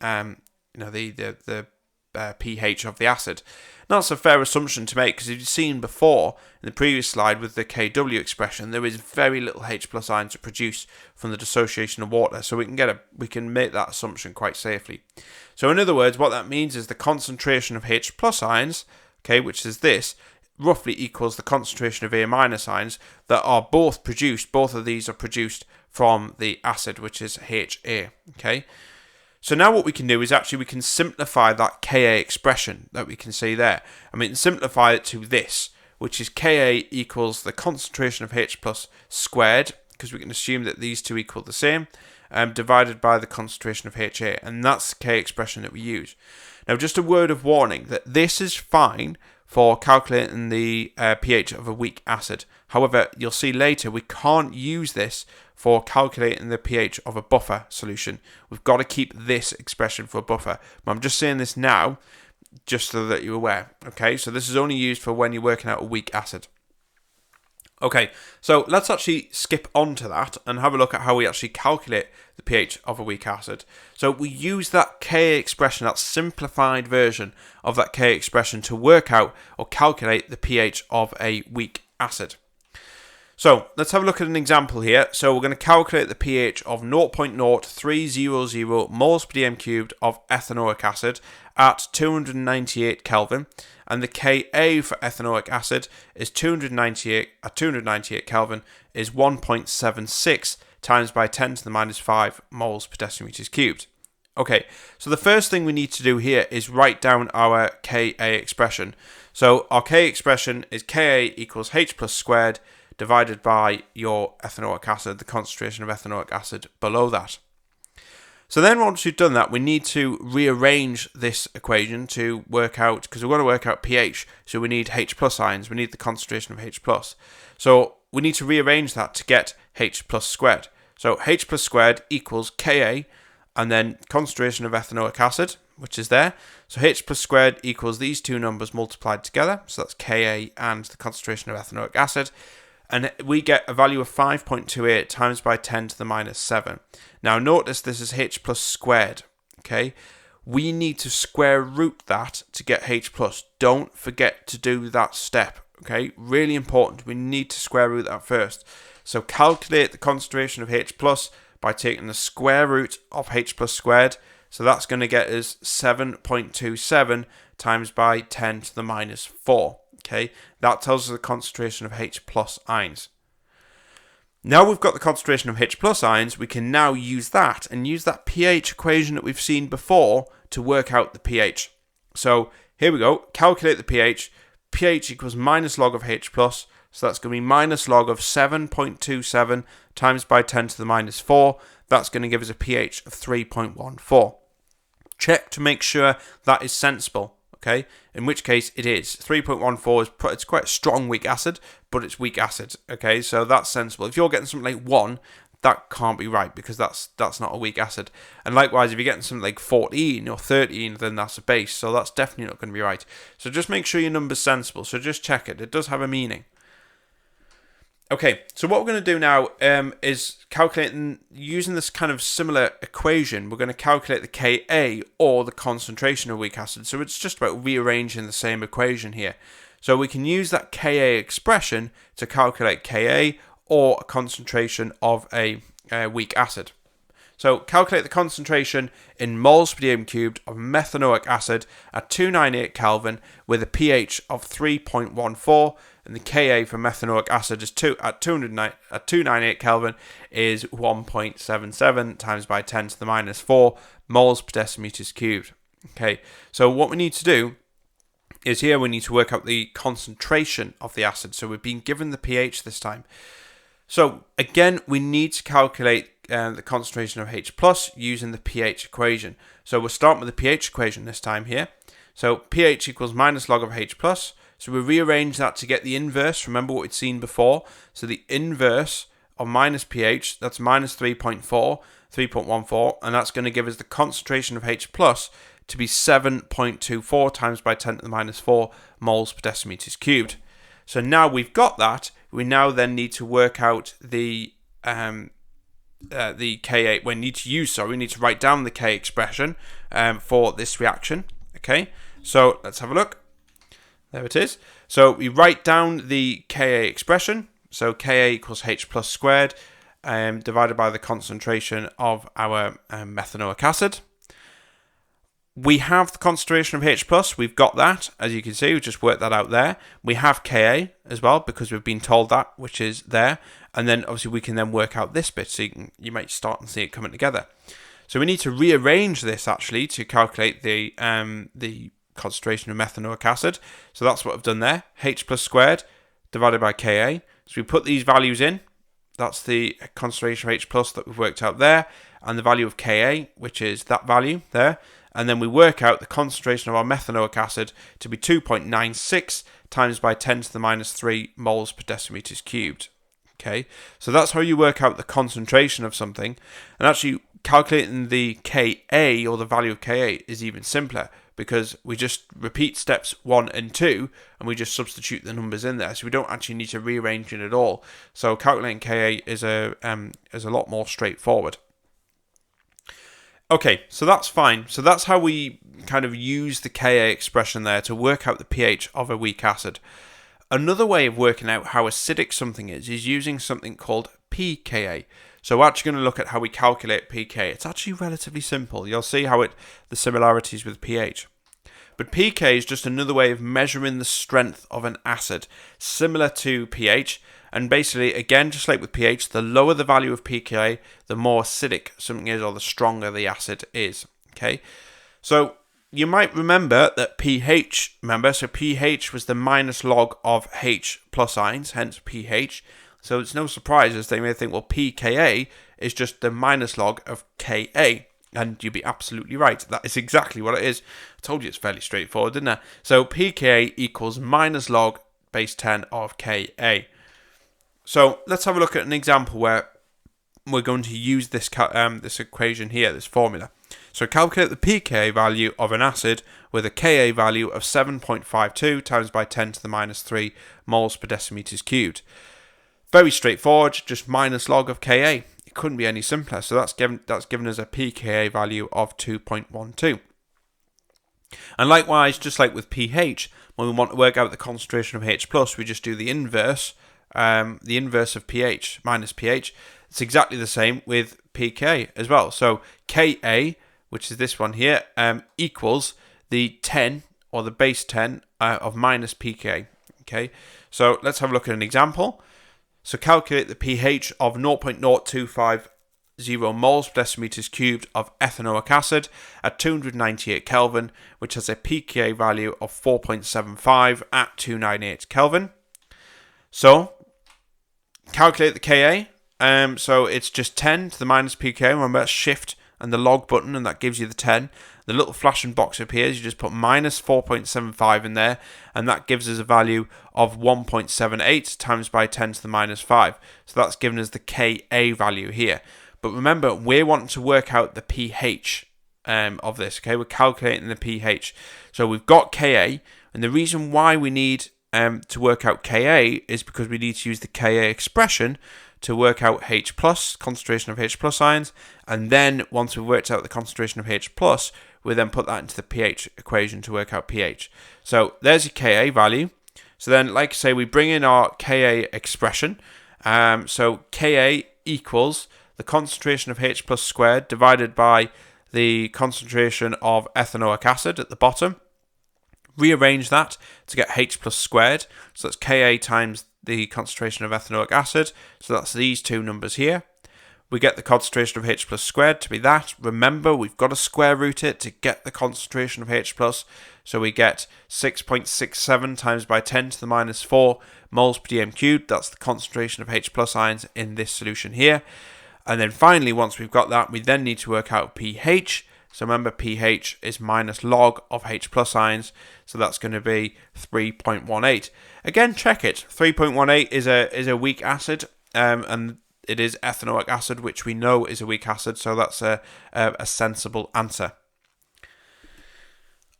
S1: pH of the acid. Now, that's a fair assumption to make, because as you've seen before in the previous slide with the Kw expression, there is very little H plus ions produced from the dissociation of water, so we can make that assumption quite safely. So in other words, what that means is the concentration of H plus ions, okay, which is this, roughly equals the concentration of A minus ions that are both of these are produced from the acid, which is HA, okay. So now what we can do is actually we can simplify that Ka expression that we can see there. And we can simplify it to this, which is Ka equals the concentration of H plus squared, because we can assume that these two equal the same, divided by the concentration of HA. And that's the Ka expression that we use. Now, just a word of warning that this is fine for calculating the pH of a weak acid. However, you'll see later we can't use this for calculating the pH of a buffer solution. We've got to keep this expression for a buffer. But I'm just saying this now, just so that you're aware. Okay, so this is only used for when you're working out a weak acid. Okay, so let's actually skip on to that and have a look at how we actually calculate the pH of a weak acid. So we use that Ka expression, that simplified version of that Ka expression, to work out or calculate the pH of a weak acid. So let's have a look at an example here. So we're going to calculate the pH of 0.0300 moles per dm cubed of ethanoic acid at 298 Kelvin, and the Ka for ethanoic acid is 298 Kelvin is 1.76 times by 10 to the minus 5 moles per decimeters cubed. Okay, so the first thing we need to do here is write down our Ka expression. So our Ka expression is Ka equals H plus squared divided by your ethanoic acid, the concentration of ethanoic acid below that. So then once we've done that, we need to rearrange this equation to work out, because we're going to work out pH, so we need H plus ions, we need the concentration of H plus. So we need to rearrange that to get H plus squared. So H plus squared equals Ka, and then concentration of ethanoic acid, which is there. So H plus squared equals these two numbers multiplied together, so that's Ka and the concentration of ethanoic acid. And we get a value of 5.28 times by 10 to the minus 7. Now notice this is H plus squared, okay? We need to square root that to get H plus. Don't forget to do that step, okay? Really important. We need to square root that first. So calculate the concentration of H plus by taking the square root of H plus squared. So that's going to get us 7.27 times by 10 to the minus 4. Okay, that tells us the concentration of H plus ions. Now we've got the concentration of H plus ions, we can now use that and use that pH equation that we've seen before to work out the pH. So here we go, calculate the pH. pH equals minus log of H plus, so that's going to be minus log of 7.27 times by 10 to the minus 4. That's going to give us a pH of 3.14. Check to make sure that is sensible. Okay, in which case it is. 3.14 it's quite a strong weak acid, but it's weak acid. Okay, so that's sensible. If you're getting something like 1, that can't be right, because that's not a weak acid. And likewise, if you're getting something like 14 or 13, then that's a base. So that's definitely not going to be right. So just make sure your number's sensible. So just check it. It does have a meaning. Okay, so what we're going to do now is calculating, using this kind of similar equation, we're going to calculate the Ka, or the concentration of weak acid. So it's just about rearranging the same equation here. So we can use that Ka expression to calculate Ka, or a concentration of a weak acid. So calculate the concentration in moles per dm cubed of methanoic acid at 298 Kelvin with a pH of 3.14, and the Ka for methanoic acid is 298 Kelvin is 1.77 times by 10 to the minus 4 moles per decimeters cubed. Okay, so what we need to do is here we need to work out the concentration of the acid. So we've been given the pH this time. So again, we need to calculate the concentration of H plus using the pH equation. So we're starting with the pH equation this time here. So pH equals minus log of H plus. So we rearrange that to get the inverse. Remember what we'd seen before. So the inverse of minus pH, that's minus 3.14, and that's going to give us the concentration of H plus to be 7.24 times by 10 to the minus 4 moles per decimeters cubed. So now we've got that, we now then need to work out the Ka. We need to write down the Ka expression for this reaction. Okay, so let's have a look. There it is. So we write down the Ka expression. So Ka equals H plus squared divided by the concentration of our methanoic acid. We have the concentration of H plus. We've got that, as you can see. We just worked that out there. We have Ka as well because we've been told that, which is there. And then obviously we can then work out this bit. So you might start and see it coming together. So we need to rearrange this actually to calculate the concentration of methanoic acid. So that's what I've done there. H plus squared divided by Ka. So we put these values in. That's the concentration of H plus that we've worked out there. And the value of Ka, which is that value there. And then we work out the concentration of our methanoic acid to be 2.96 times by 10 to the minus 3 moles per decimeters cubed. Okay, so that's how you work out the concentration of something. And actually calculating the Ka, or the value of Ka, is even simpler because we just repeat steps 1 and 2 and we just substitute the numbers in there. So we don't actually need to rearrange it at all. So calculating Ka is a lot more straightforward. Okay, so that's fine. So that's how we kind of use the Ka expression there to work out the pH of a weak acid. Another way of working out how acidic something is using something called pKa. So we're actually going to look at how we calculate pK. It's actually relatively simple. You'll see how the similarities with pH. But pK is just another way of measuring the strength of an acid, similar to pH. And basically, again, just like with pH, the lower the value of pKa, the more acidic something is, or the stronger the acid is. Okay, so you might remember that pH, so pH was the minus log of H plus ions, hence pH. So it's no surprise as they may think, well, pKa is just the minus log of Ka. And you'd be absolutely right. That is exactly what it is. I told you it's fairly straightforward, didn't I? So pKa equals minus log base 10 of Ka. So let's have a look at an example where we're going to use this equation here, this formula. So calculate the pKa value of an acid with a Ka value of 7.52 times by 10 to the minus 3 moles per decimeters cubed. Very straightforward, just minus log of Ka. It couldn't be any simpler. So that's given us a pKa value of 2.12. And likewise, just like with pH, when we want to work out the concentration of H+, we just do the inverse of pH minus pH. It's exactly the same with pK as well. So Ka, which is this one here, equals the 10 or the base 10 of minus pK. Okay, so let's have a look at an example. So calculate the pH of 0.0250 moles per decimeters cubed of ethanoic acid at 298 Kelvin, which has a pKa value of 4.75 at 298 Kelvin. So calculate the Ka. So it's just 10 to the minus pK. Remember, that's shift and the log button, and that gives you the 10. The little flashing box appears. You just put minus 4.75 in there, and that gives us a value of 1.78 times by 10 to the minus 5. So that's given us the Ka value here. But remember, we're wanting to work out the pH of this. Okay, we're calculating the pH. So we've got Ka, and the reason why we need to work out Ka is because we need to use the Ka expression to work out H+, concentration of H+ ions, and then once we've worked out the concentration of H+, we then put that into the pH equation to work out pH. So there's your Ka value. So then, like I say, we bring in our Ka expression. So Ka equals the concentration of H+ squared divided by the concentration of ethanoic acid at the bottom. Rearrange that to get H+ squared. So that's Ka times the concentration of ethanoic acid. So that's these two numbers here. We get the concentration of H+ squared to be that. Remember, we've got to square root it to get the concentration of H+. So we get 6.67 times by 10 to the minus 4 moles per dm cubed. That's the concentration of H+ ions in this solution here. And then finally, once we've got that, we then need to work out pH. So remember, pH is minus log of H+ ions, so that's going to be 3.18. Again, check it. 3.18 is a weak acid, and it is ethanoic acid, which we know is a weak acid, so that's a sensible answer.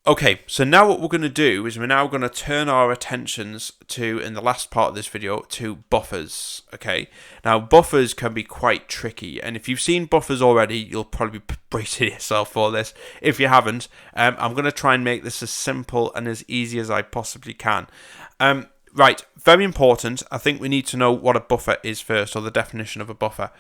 S1: Okay, so now what we're going to do is we're now going to turn our attentions to, in the last part of this video, to buffers. Okay, now buffers can be quite tricky, and if you've seen buffers already, you'll probably be bracing yourself for this. If you haven't, I'm going to try and make this as simple and as easy as I possibly can. Right, very important. I think we need to know what a buffer is first, or the definition of a buffer.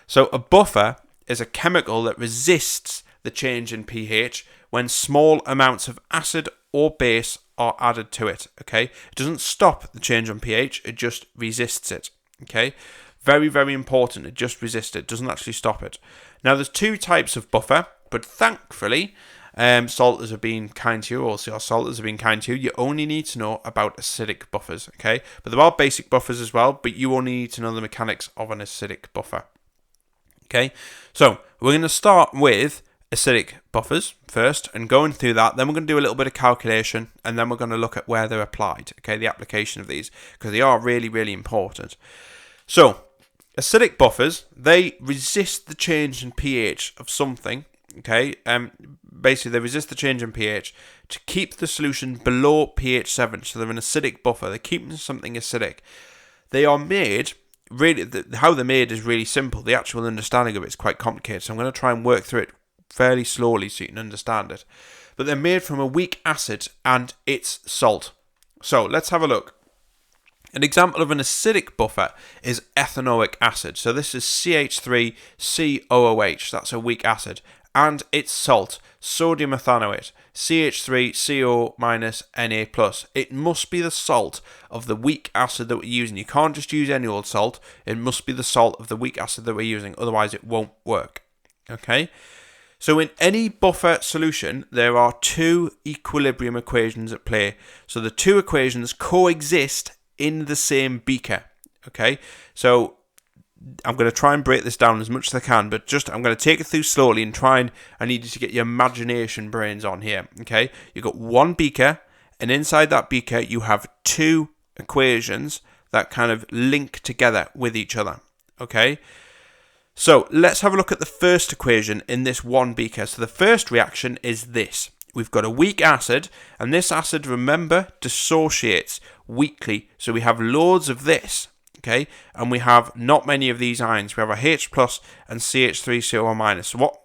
S1: So a buffer is a chemical that resists the change in pH when small amounts of acid or base are added to it. Okay, it doesn't stop the change on pH, it just resists it. Okay, very, very important. It just resists it, doesn't actually stop it. Now there's two types of buffer, but thankfully salters have been kind to you, OCR salters have been kind to you. You only need to know about acidic buffers. Okay, but there are basic buffers as well, but you only need to know the mechanics of an acidic buffer. Okay, so we're going to start with acidic buffers first and going through that. Then we're going to do a little bit of calculation, and then we're going to look at where they're applied. Okay, the application of these, because they are really, really important. So acidic buffers, they resist the change in pH of something. Okay, basically they resist the change in pH to keep the solution below pH 7. So they're an acidic buffer. They're keeping something acidic. They are made. Really, how they're made is really simple. The actual understanding of it is quite complicated, so I'm going to try and work through it fairly slowly so you can understand it. But they're made from a weak acid and its salt. So let's have a look. An example of an acidic buffer is ethanoic acid. So this is CH3COOH, that's a weak acid, and its salt, sodium ethanoate, CH3CO-Na+. It must be the salt of the weak acid that we're using. You can't just use any old salt. It must be the salt of the weak acid that we're using, otherwise it won't work. Okay? So in any buffer solution, there are two equilibrium equations at play. So the two equations coexist in the same beaker. Okay? So I'm going to try and break this down as much as I can, but I'm going to take it through slowly and I need you to get your imagination brains on here. Okay? You've got one beaker, and inside that beaker you have two equations that kind of link together with each other. Okay? So let's have a look at the first equation in this one beaker. So the first reaction is this. We've got a weak acid, and this acid, remember, dissociates weakly. So we have loads of this, okay? And we have not many of these ions. We have a H plus and CH3CO minus. So what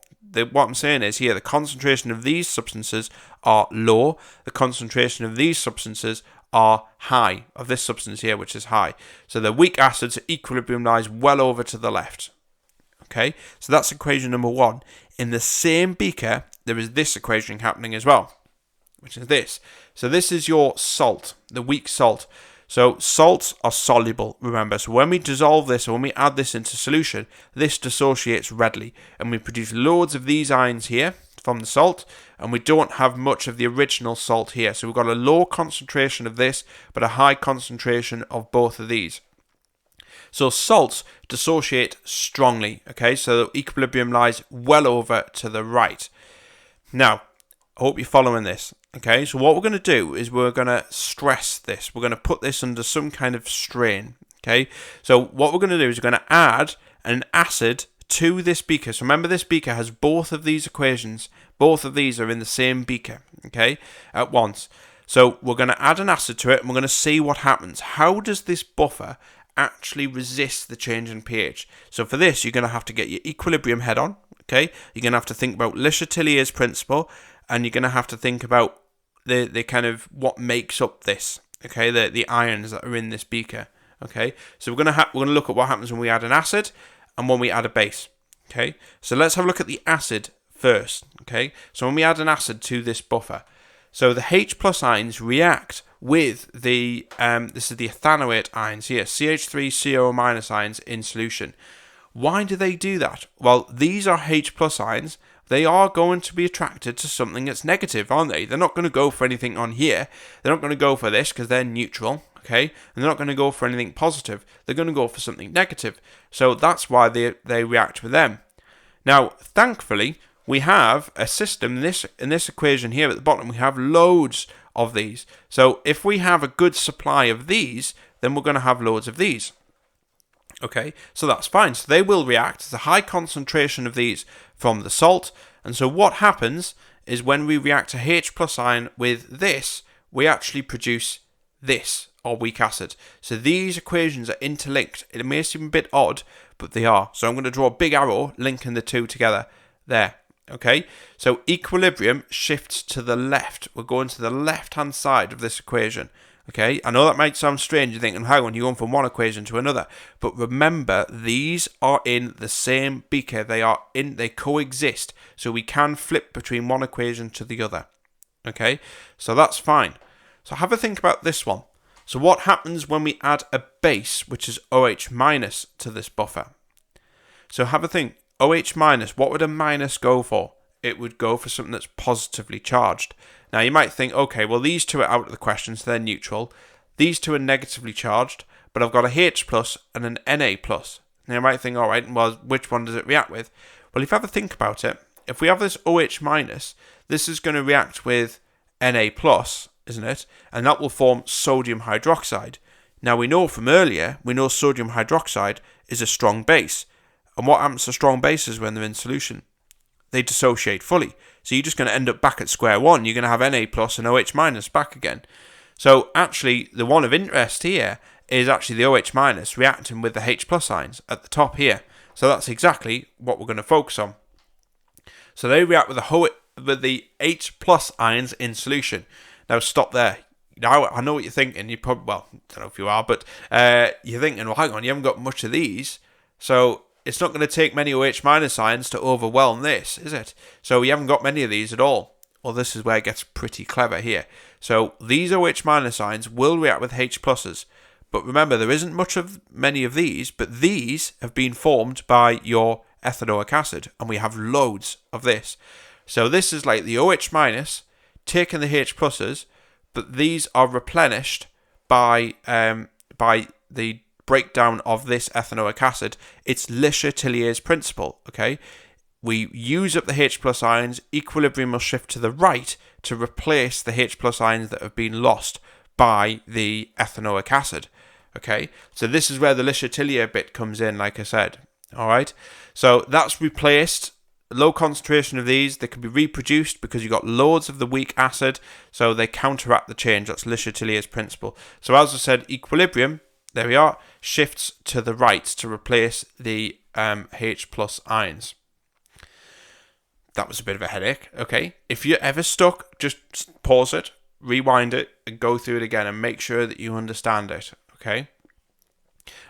S1: I'm saying is here, the concentration of these substances are low. The concentration of these substances are high, of this substance here, which is high. So the weak acid's equilibrium lies well over to the left. Okay, so that's equation number one. In the same beaker, there is this equation happening as well, which is this. So this is your salt, the weak salt. So salts are soluble, remember. So when we dissolve this, or when we add this into solution, this dissociates readily. And we produce loads of these ions here from the salt, and we don't have much of the original salt here. So we've got a low concentration of this, but a high concentration of both of these. So salts dissociate strongly, okay? So the equilibrium lies well over to the right. Now, I hope you're following this, okay? So what we're going to do is we're going to stress this. We're going to put this under some kind of strain, okay? So what we're going to do is we're going to add an acid to this beaker. So remember, this beaker has both of these equations. Both of these are in the same beaker, okay, at once. So we're going to add an acid to it, and we're going to see what happens. How does this buffer actually resist the change in pH? So for this, you're going to have to get your equilibrium head on, okay? You're going to have to think about Le Chatelier's principle, and you're going to have to think about the kind of what makes up this, okay? The ions that are in this beaker, okay? So we're going to look at what happens when we add an acid and when we add a base, okay? So let's have a look at the acid first, okay? So when we add an acid to this buffer, so the H plus ions react with the, this is the ethanoate ions here, CH3CO minus ions in solution. Why do they do that? Well, these are H plus ions. They are going to be attracted to something that's negative, aren't they? They're not going to go for anything on here. They're not going to go for this because they're neutral, okay? And they're not going to go for anything positive. They're going to go for something negative. So that's why they react with them. Now, thankfully, we have a system in this equation here at the bottom. We have loads of these. So if we have a good supply of these, then we're going to have loads of these. Okay, so that's fine. So they will react. There's a high concentration of these from the salt. And so what happens is when we react a H plus ion with this, we actually produce this, or weak acid. So these equations are interlinked. It may seem a bit odd, but they are. So I'm going to draw a big arrow linking the two together there. Okay, so equilibrium shifts to the left. We're going to the left-hand side of this equation. Okay, I know that might sound strange. You're thinking, how, when you're going from one equation to another? But remember, these are in the same beaker. They coexist. So we can flip between one equation to the other. Okay, so that's fine. So have a think about this one. So what happens when we add a base, which is OH minus, to this buffer? So have a think. OH minus, what would a minus go for? It would go for something that's positively charged. Now you might think, okay, well these two are out of the question, so they're neutral. These two are negatively charged, but I've got a H plus and an Na plus. Now you might think, all right, well, which one does it react with? Well, if you have a think about it, if we have this OH minus, this is going to react with Na plus, isn't it? And that will form sodium hydroxide. Now we know from earlier, sodium hydroxide is a strong base. And what happens to strong bases when they're in solution? They dissociate fully. So you're just going to end up back at square one. You're going to have Na plus and OH minus back again. So actually, the one of interest here is actually the OH minus reacting with the H plus ions at the top here. So that's exactly what we're going to focus on. So they react with the H plus ions in solution. Now stop there. Now I know what you're thinking. You probably, well, I don't know if you are, but you're thinking, well, hang on, you haven't got much of these. So it's not going to take many OH minus ions to overwhelm this, is it? So you haven't got many of these at all. Well, this is where it gets pretty clever here. So these OH minus ions will react with H pluses. But remember, there isn't many of these, but these have been formed by your ethanoic acid, and we have loads of this. So this is like the OH minus taking the H pluses, but these are replenished by the breakdown of this ethanoic acid. It's Le Chatelier's principle, okay? We use up the H plus ions, equilibrium will shift to the right to replace the H plus ions that have been lost by the ethanoic acid, okay? So this is where the Le Chatelier bit comes in, like I said, all right? So that's replaced. Low concentration of these, they can be reproduced because you've got loads of the weak acid, so they counteract the change. That's Le Chatelier's principle. So as I said, equilibrium, there we are, shifts to the right to replace the H plus ions. That was a bit of a headache, okay? If you're ever stuck, just pause it, rewind it, and go through it again and make sure that you understand it, okay?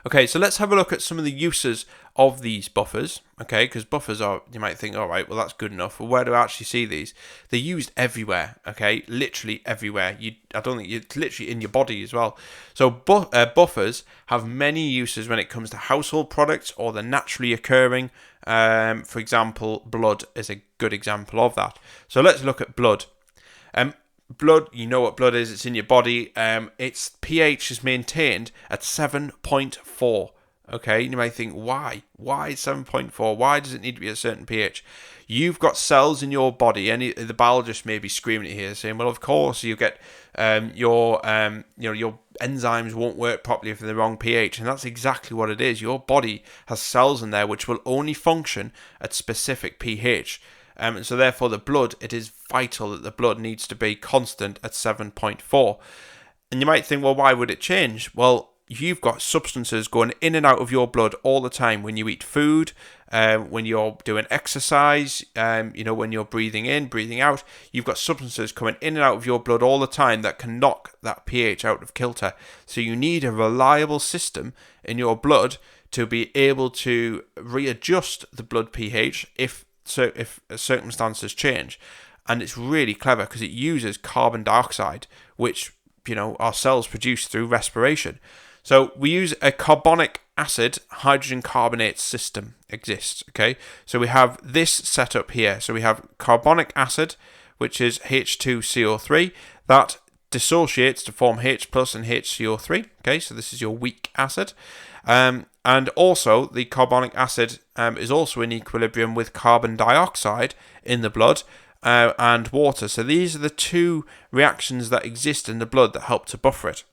S1: Okay, so let's have a look at some of the uses of these buffers, okay? Because buffers are, you might think, all right, well, that's good enough. Well, where do I actually see these? They're used everywhere, okay? Literally everywhere. I don't think it's literally in your body as well. So buffers have many uses when it comes to household products or the naturally occurring. For example, blood is a good example of that. So let's look at blood. Blood, you know what blood is, it's in your body. Its pH is maintained at 7.4. Okay, you might think, why? Why 7.4? Why does it need to be a certain pH? You've got cells in your body, and the biologist may be screaming at you here, saying, well, of course, you get your enzymes won't work properly if they're the wrong pH, and that's exactly what it is. Your body has cells in there which will only function at specific pH. And so therefore the blood, it is vital that the blood needs to be constant at 7.4. And you might think, well, why would it change? Well, you've got substances going in and out of your blood all the time when you eat food, when you're doing exercise, when you're breathing in, breathing out. You've got substances coming in and out of your blood all the time that can knock that pH out of kilter. So you need a reliable system in your blood to be able to readjust the blood pH if circumstances change. And it's really clever because it uses carbon dioxide, which our cells produce through respiration. So we use a carbonic acid hydrogen carbonate system exists, okay? So we have this setup here. So we have carbonic acid, which is H2CO3, that dissociates to form H plus and HCO3, okay? So this is your weak acid. And also the carbonic acid is also in equilibrium with carbon dioxide in the blood and water. So these are the two reactions that exist in the blood that help to buffer it.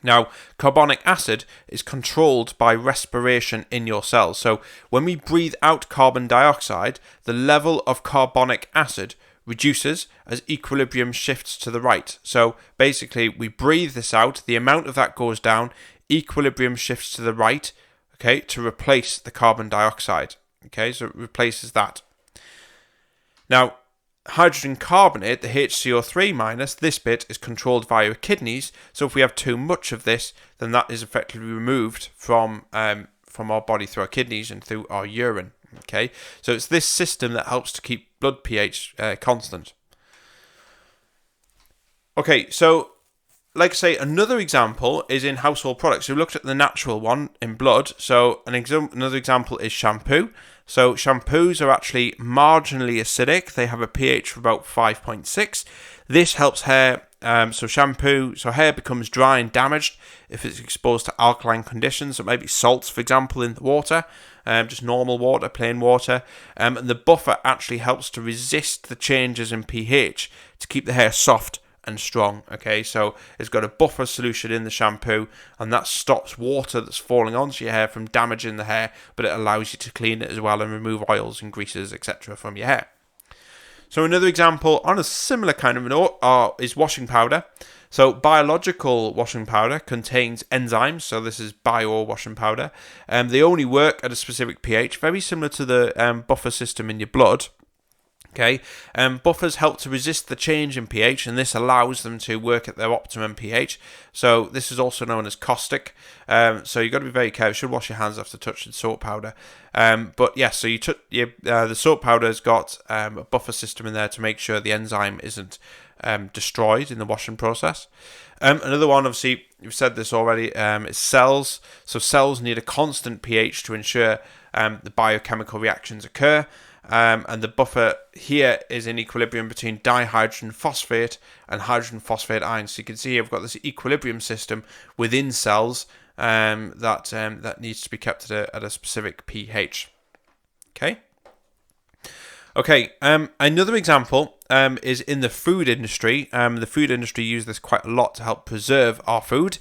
S1: Now, carbonic acid is controlled by respiration in your cells. So when we breathe out carbon dioxide, the level of carbonic acid reduces as equilibrium shifts to the right. So basically, we breathe this out, the amount of that goes down, equilibrium shifts to the right, okay, to replace the carbon dioxide. Okay, so it replaces that. Now, hydrogen carbonate, the HCO3 minus, this bit is controlled via kidneys. So if we have too much of this, then that is effectively removed from our body through our kidneys and through our urine. Okay, so it's this system that helps to keep blood pH constant. Okay, so like I say, another example is in household products. So we looked at the natural one in blood. So another example is shampoo. So shampoos are actually marginally acidic. They have a pH of about 5.6. This helps hair. So hair becomes dry and damaged if it's exposed to alkaline conditions. So maybe salts, for example, in the water, just normal water, plain water. And the buffer actually helps to resist the changes in pH to keep the hair soft and strong. Okay, so it's got a buffer solution in the shampoo, and that stops water that's falling onto your hair from damaging the hair, but it allows you to clean it as well and remove oils and greases, etc. from your hair. So another example on a similar kind of note is washing powder. So biological washing powder contains enzymes, so this is bio washing powder. They only work at a specific pH, very similar to the buffer system in your blood. Okay, buffers help to resist the change in pH, and this allows them to work at their optimum pH. So this is also known as caustic. So you've got to be very careful. You should wash your hands after touching soap powder. But yes, so the soap powder has got a buffer system in there to make sure the enzyme isn't destroyed in the washing process. Another one, obviously, you've said this already, is cells. So cells need a constant pH to ensure the biochemical reactions occur. And the buffer here is in equilibrium between dihydrogen phosphate and hydrogen phosphate ions. So you can see here we've got this equilibrium system within cells that needs to be kept at a specific pH. Okay, another example is in the food industry. The food industry use this quite a lot to help preserve our food.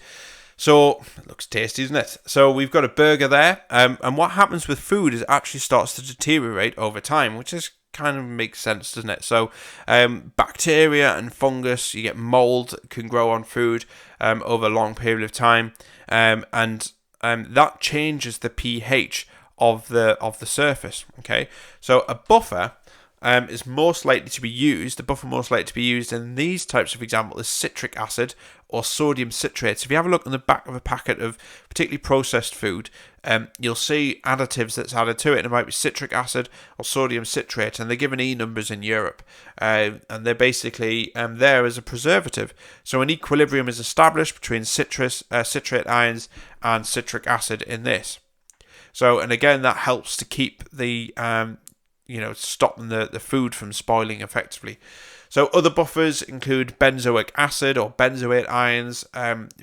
S1: So, it looks tasty, doesn't it? So, we've got a burger there, and what happens with food is it actually starts to deteriorate over time, which is kind of makes sense, doesn't it? So, bacteria and fungus, you get mold, can grow on food over a long period of time, and that changes the pH of the surface. Okay, so a buffer is most likely to be used. The buffer most likely to be used in these types of examples is citric acid or sodium citrate. So if you have a look on the back of a packet of particularly processed food, you'll see additives that's added to it, and it might be citric acid or sodium citrate, and they're given E numbers in Europe, and they're basically there as a preservative. So an equilibrium is established between citrate ions and citric acid in this. So, and again, that helps to keep the stopping the food from spoiling effectively. So other buffers include benzoic acid or benzoate ions,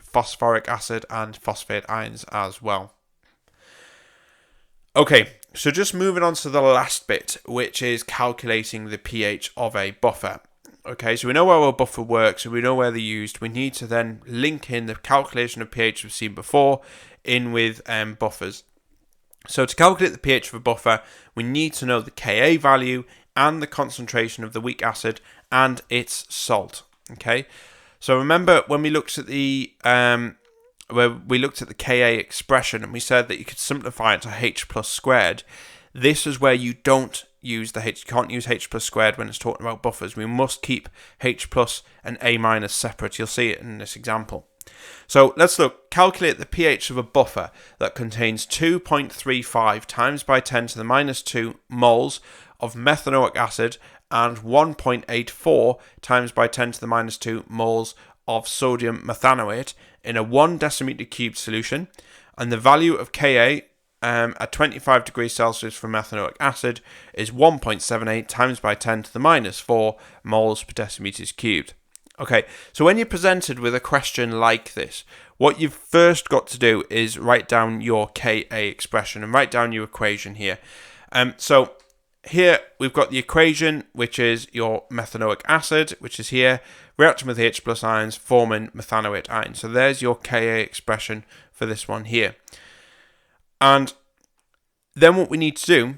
S1: phosphoric acid and phosphate ions as well. Okay, so just moving on to the last bit, which is calculating the pH of a buffer. Okay, so we know how a buffer works, and we know where they're used. We need to then link in the calculation of pH we've seen before in with buffers. So to calculate the pH of a buffer, we need to know the Ka value and the concentration of the weak acid and its salt. Okay, so remember when we looked at the Ka expression, and we said that you could simplify it to H plus squared. This is where you don't use the H. You can't use H plus squared when it's talking about buffers. We must keep H plus and A minus separate. You'll see it in this example. So let's calculate the pH of a buffer that contains 2.35 times by 10 to the minus 2 moles of methanoic acid and 1.84 times by 10 to the minus 2 moles of sodium methanoate in a 1 decimeter cubed solution, and the value of Ka at 25 degrees Celsius for methanoic acid is 1.78 times by 10 to the minus 4 moles per decimeters cubed. Okay, so when you're presented with a question like this, what you've first got to do is write down your Ka expression and write down your equation here. So here we've got the equation, which is your methanoic acid, which is here, reacting with H plus ions, forming methanoate ions. So there's your Ka expression for this one here. And then what we need to do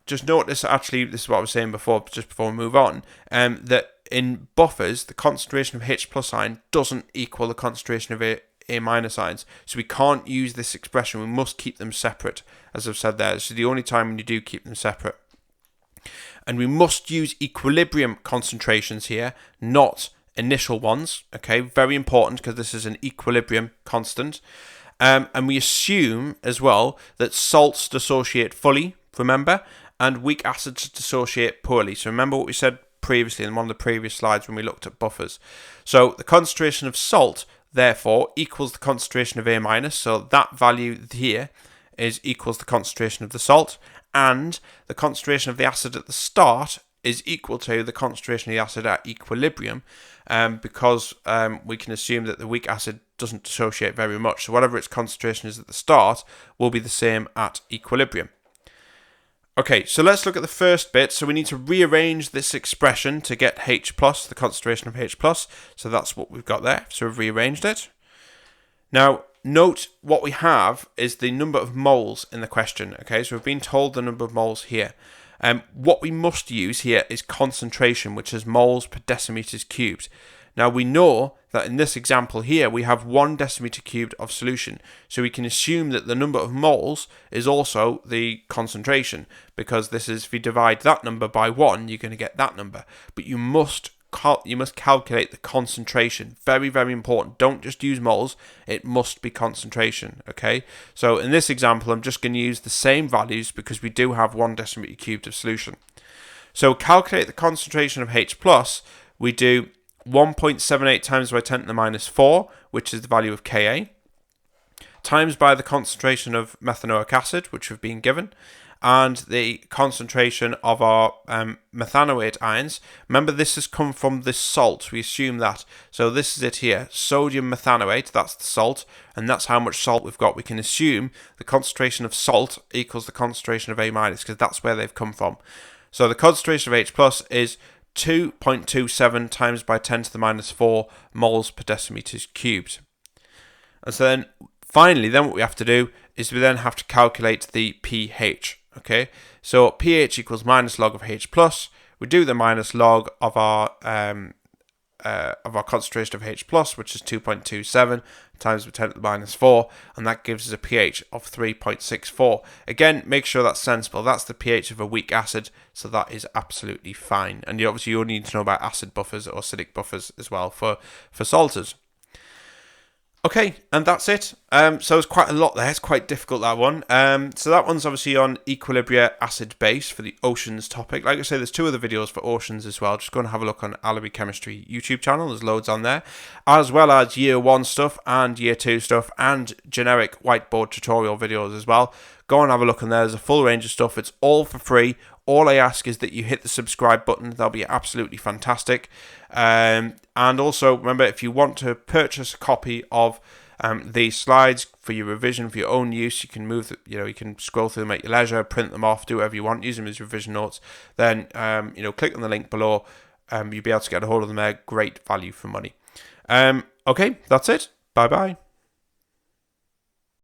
S1: just notice, actually, this is what I was saying before, just before we move on, that in buffers, the concentration of H plus ion doesn't equal the concentration of A minus ions. So we can't use this expression. We must keep them separate, as I've said there. This is the only time when you do keep them separate. And we must use equilibrium concentrations here, not initial ones. Okay, very important, because this is an equilibrium constant. And we assume as well that salts dissociate fully, remember, and weak acids dissociate poorly. So remember what we said previously in one of the previous slides when we looked at buffers. So the concentration of salt, therefore, equals the concentration of A minus. So that value here is equals the concentration of the salt, and the concentration of the acid at the start is equal to the concentration of the acid at equilibrium, because we can assume that the weak acid doesn't dissociate very much. So whatever its concentration is at the start will be the same at equilibrium. Okay, so let's look at the first bit. So we need to rearrange this expression to get H plus, the concentration of H plus. So that's what we've got there. So we've rearranged it. Now, note what we have is the number of moles in the question. Okay, so we've been told the number of moles here. What we must use here is concentration, which is moles per decimeters cubed. Now we know that in this example here we have 1 decimeter cubed of solution, so we can assume that the number of moles is also the concentration, because this is, if you divide that number by 1, you're going to get that number. But you must calculate the concentration. Very, very important. Don't just use moles, it must be concentration. Okay, so in this example I'm just going to use the same values because we do have 1 decimeter cubed of solution. So calculate the concentration of H plus, we do 1.78 times by 10 to the minus 4, which is the value of Ka, times by the concentration of methanoic acid, which we've been given, and the concentration of our methanoate ions. Remember, this has come from this salt, we assume that. So this is it here, sodium methanoate, that's the salt, and that's how much salt we've got. We can assume the concentration of salt equals the concentration of A minus, because that's where they've come from. So the concentration of H plus is 2.27 times by 10 to the minus 4 moles per decimeters cubed. And so then finally, then what we have to do is we then have to calculate the pH. Okay, so pH equals minus log of H plus. We do the minus log of our concentration of H plus, which is 2.27 times by 10 to the minus 4, and that gives us a pH of 3.64. Again, make sure that's sensible. That's the pH of a weak acid, so that is absolutely fine. And you obviously only need to know about acid buffers or acidic buffers as well for salters. Okay, and that's it. So it's quite a lot there. It's quite difficult, that one. So that one's obviously on Equilibria acid base for the oceans topic. Like I say, there's 2 other videos for oceans as well. Just go and have a look on Allery Chemistry YouTube channel. There's loads on there, as well as year 1 stuff and year 2 stuff and generic whiteboard tutorial videos as well. Go and have a look on there. There's a full range of stuff. It's all for free. All I ask is that you hit the subscribe button. That'll be absolutely fantastic. And also remember, if you want to purchase a copy of these slides for your revision, for your own use, you can move, you can scroll through them at your leisure, print them off, do whatever you want, use them as revision notes. Then click on the link below. You'll be able to get a hold of them there. Great value for money. Okay, that's it. Bye bye.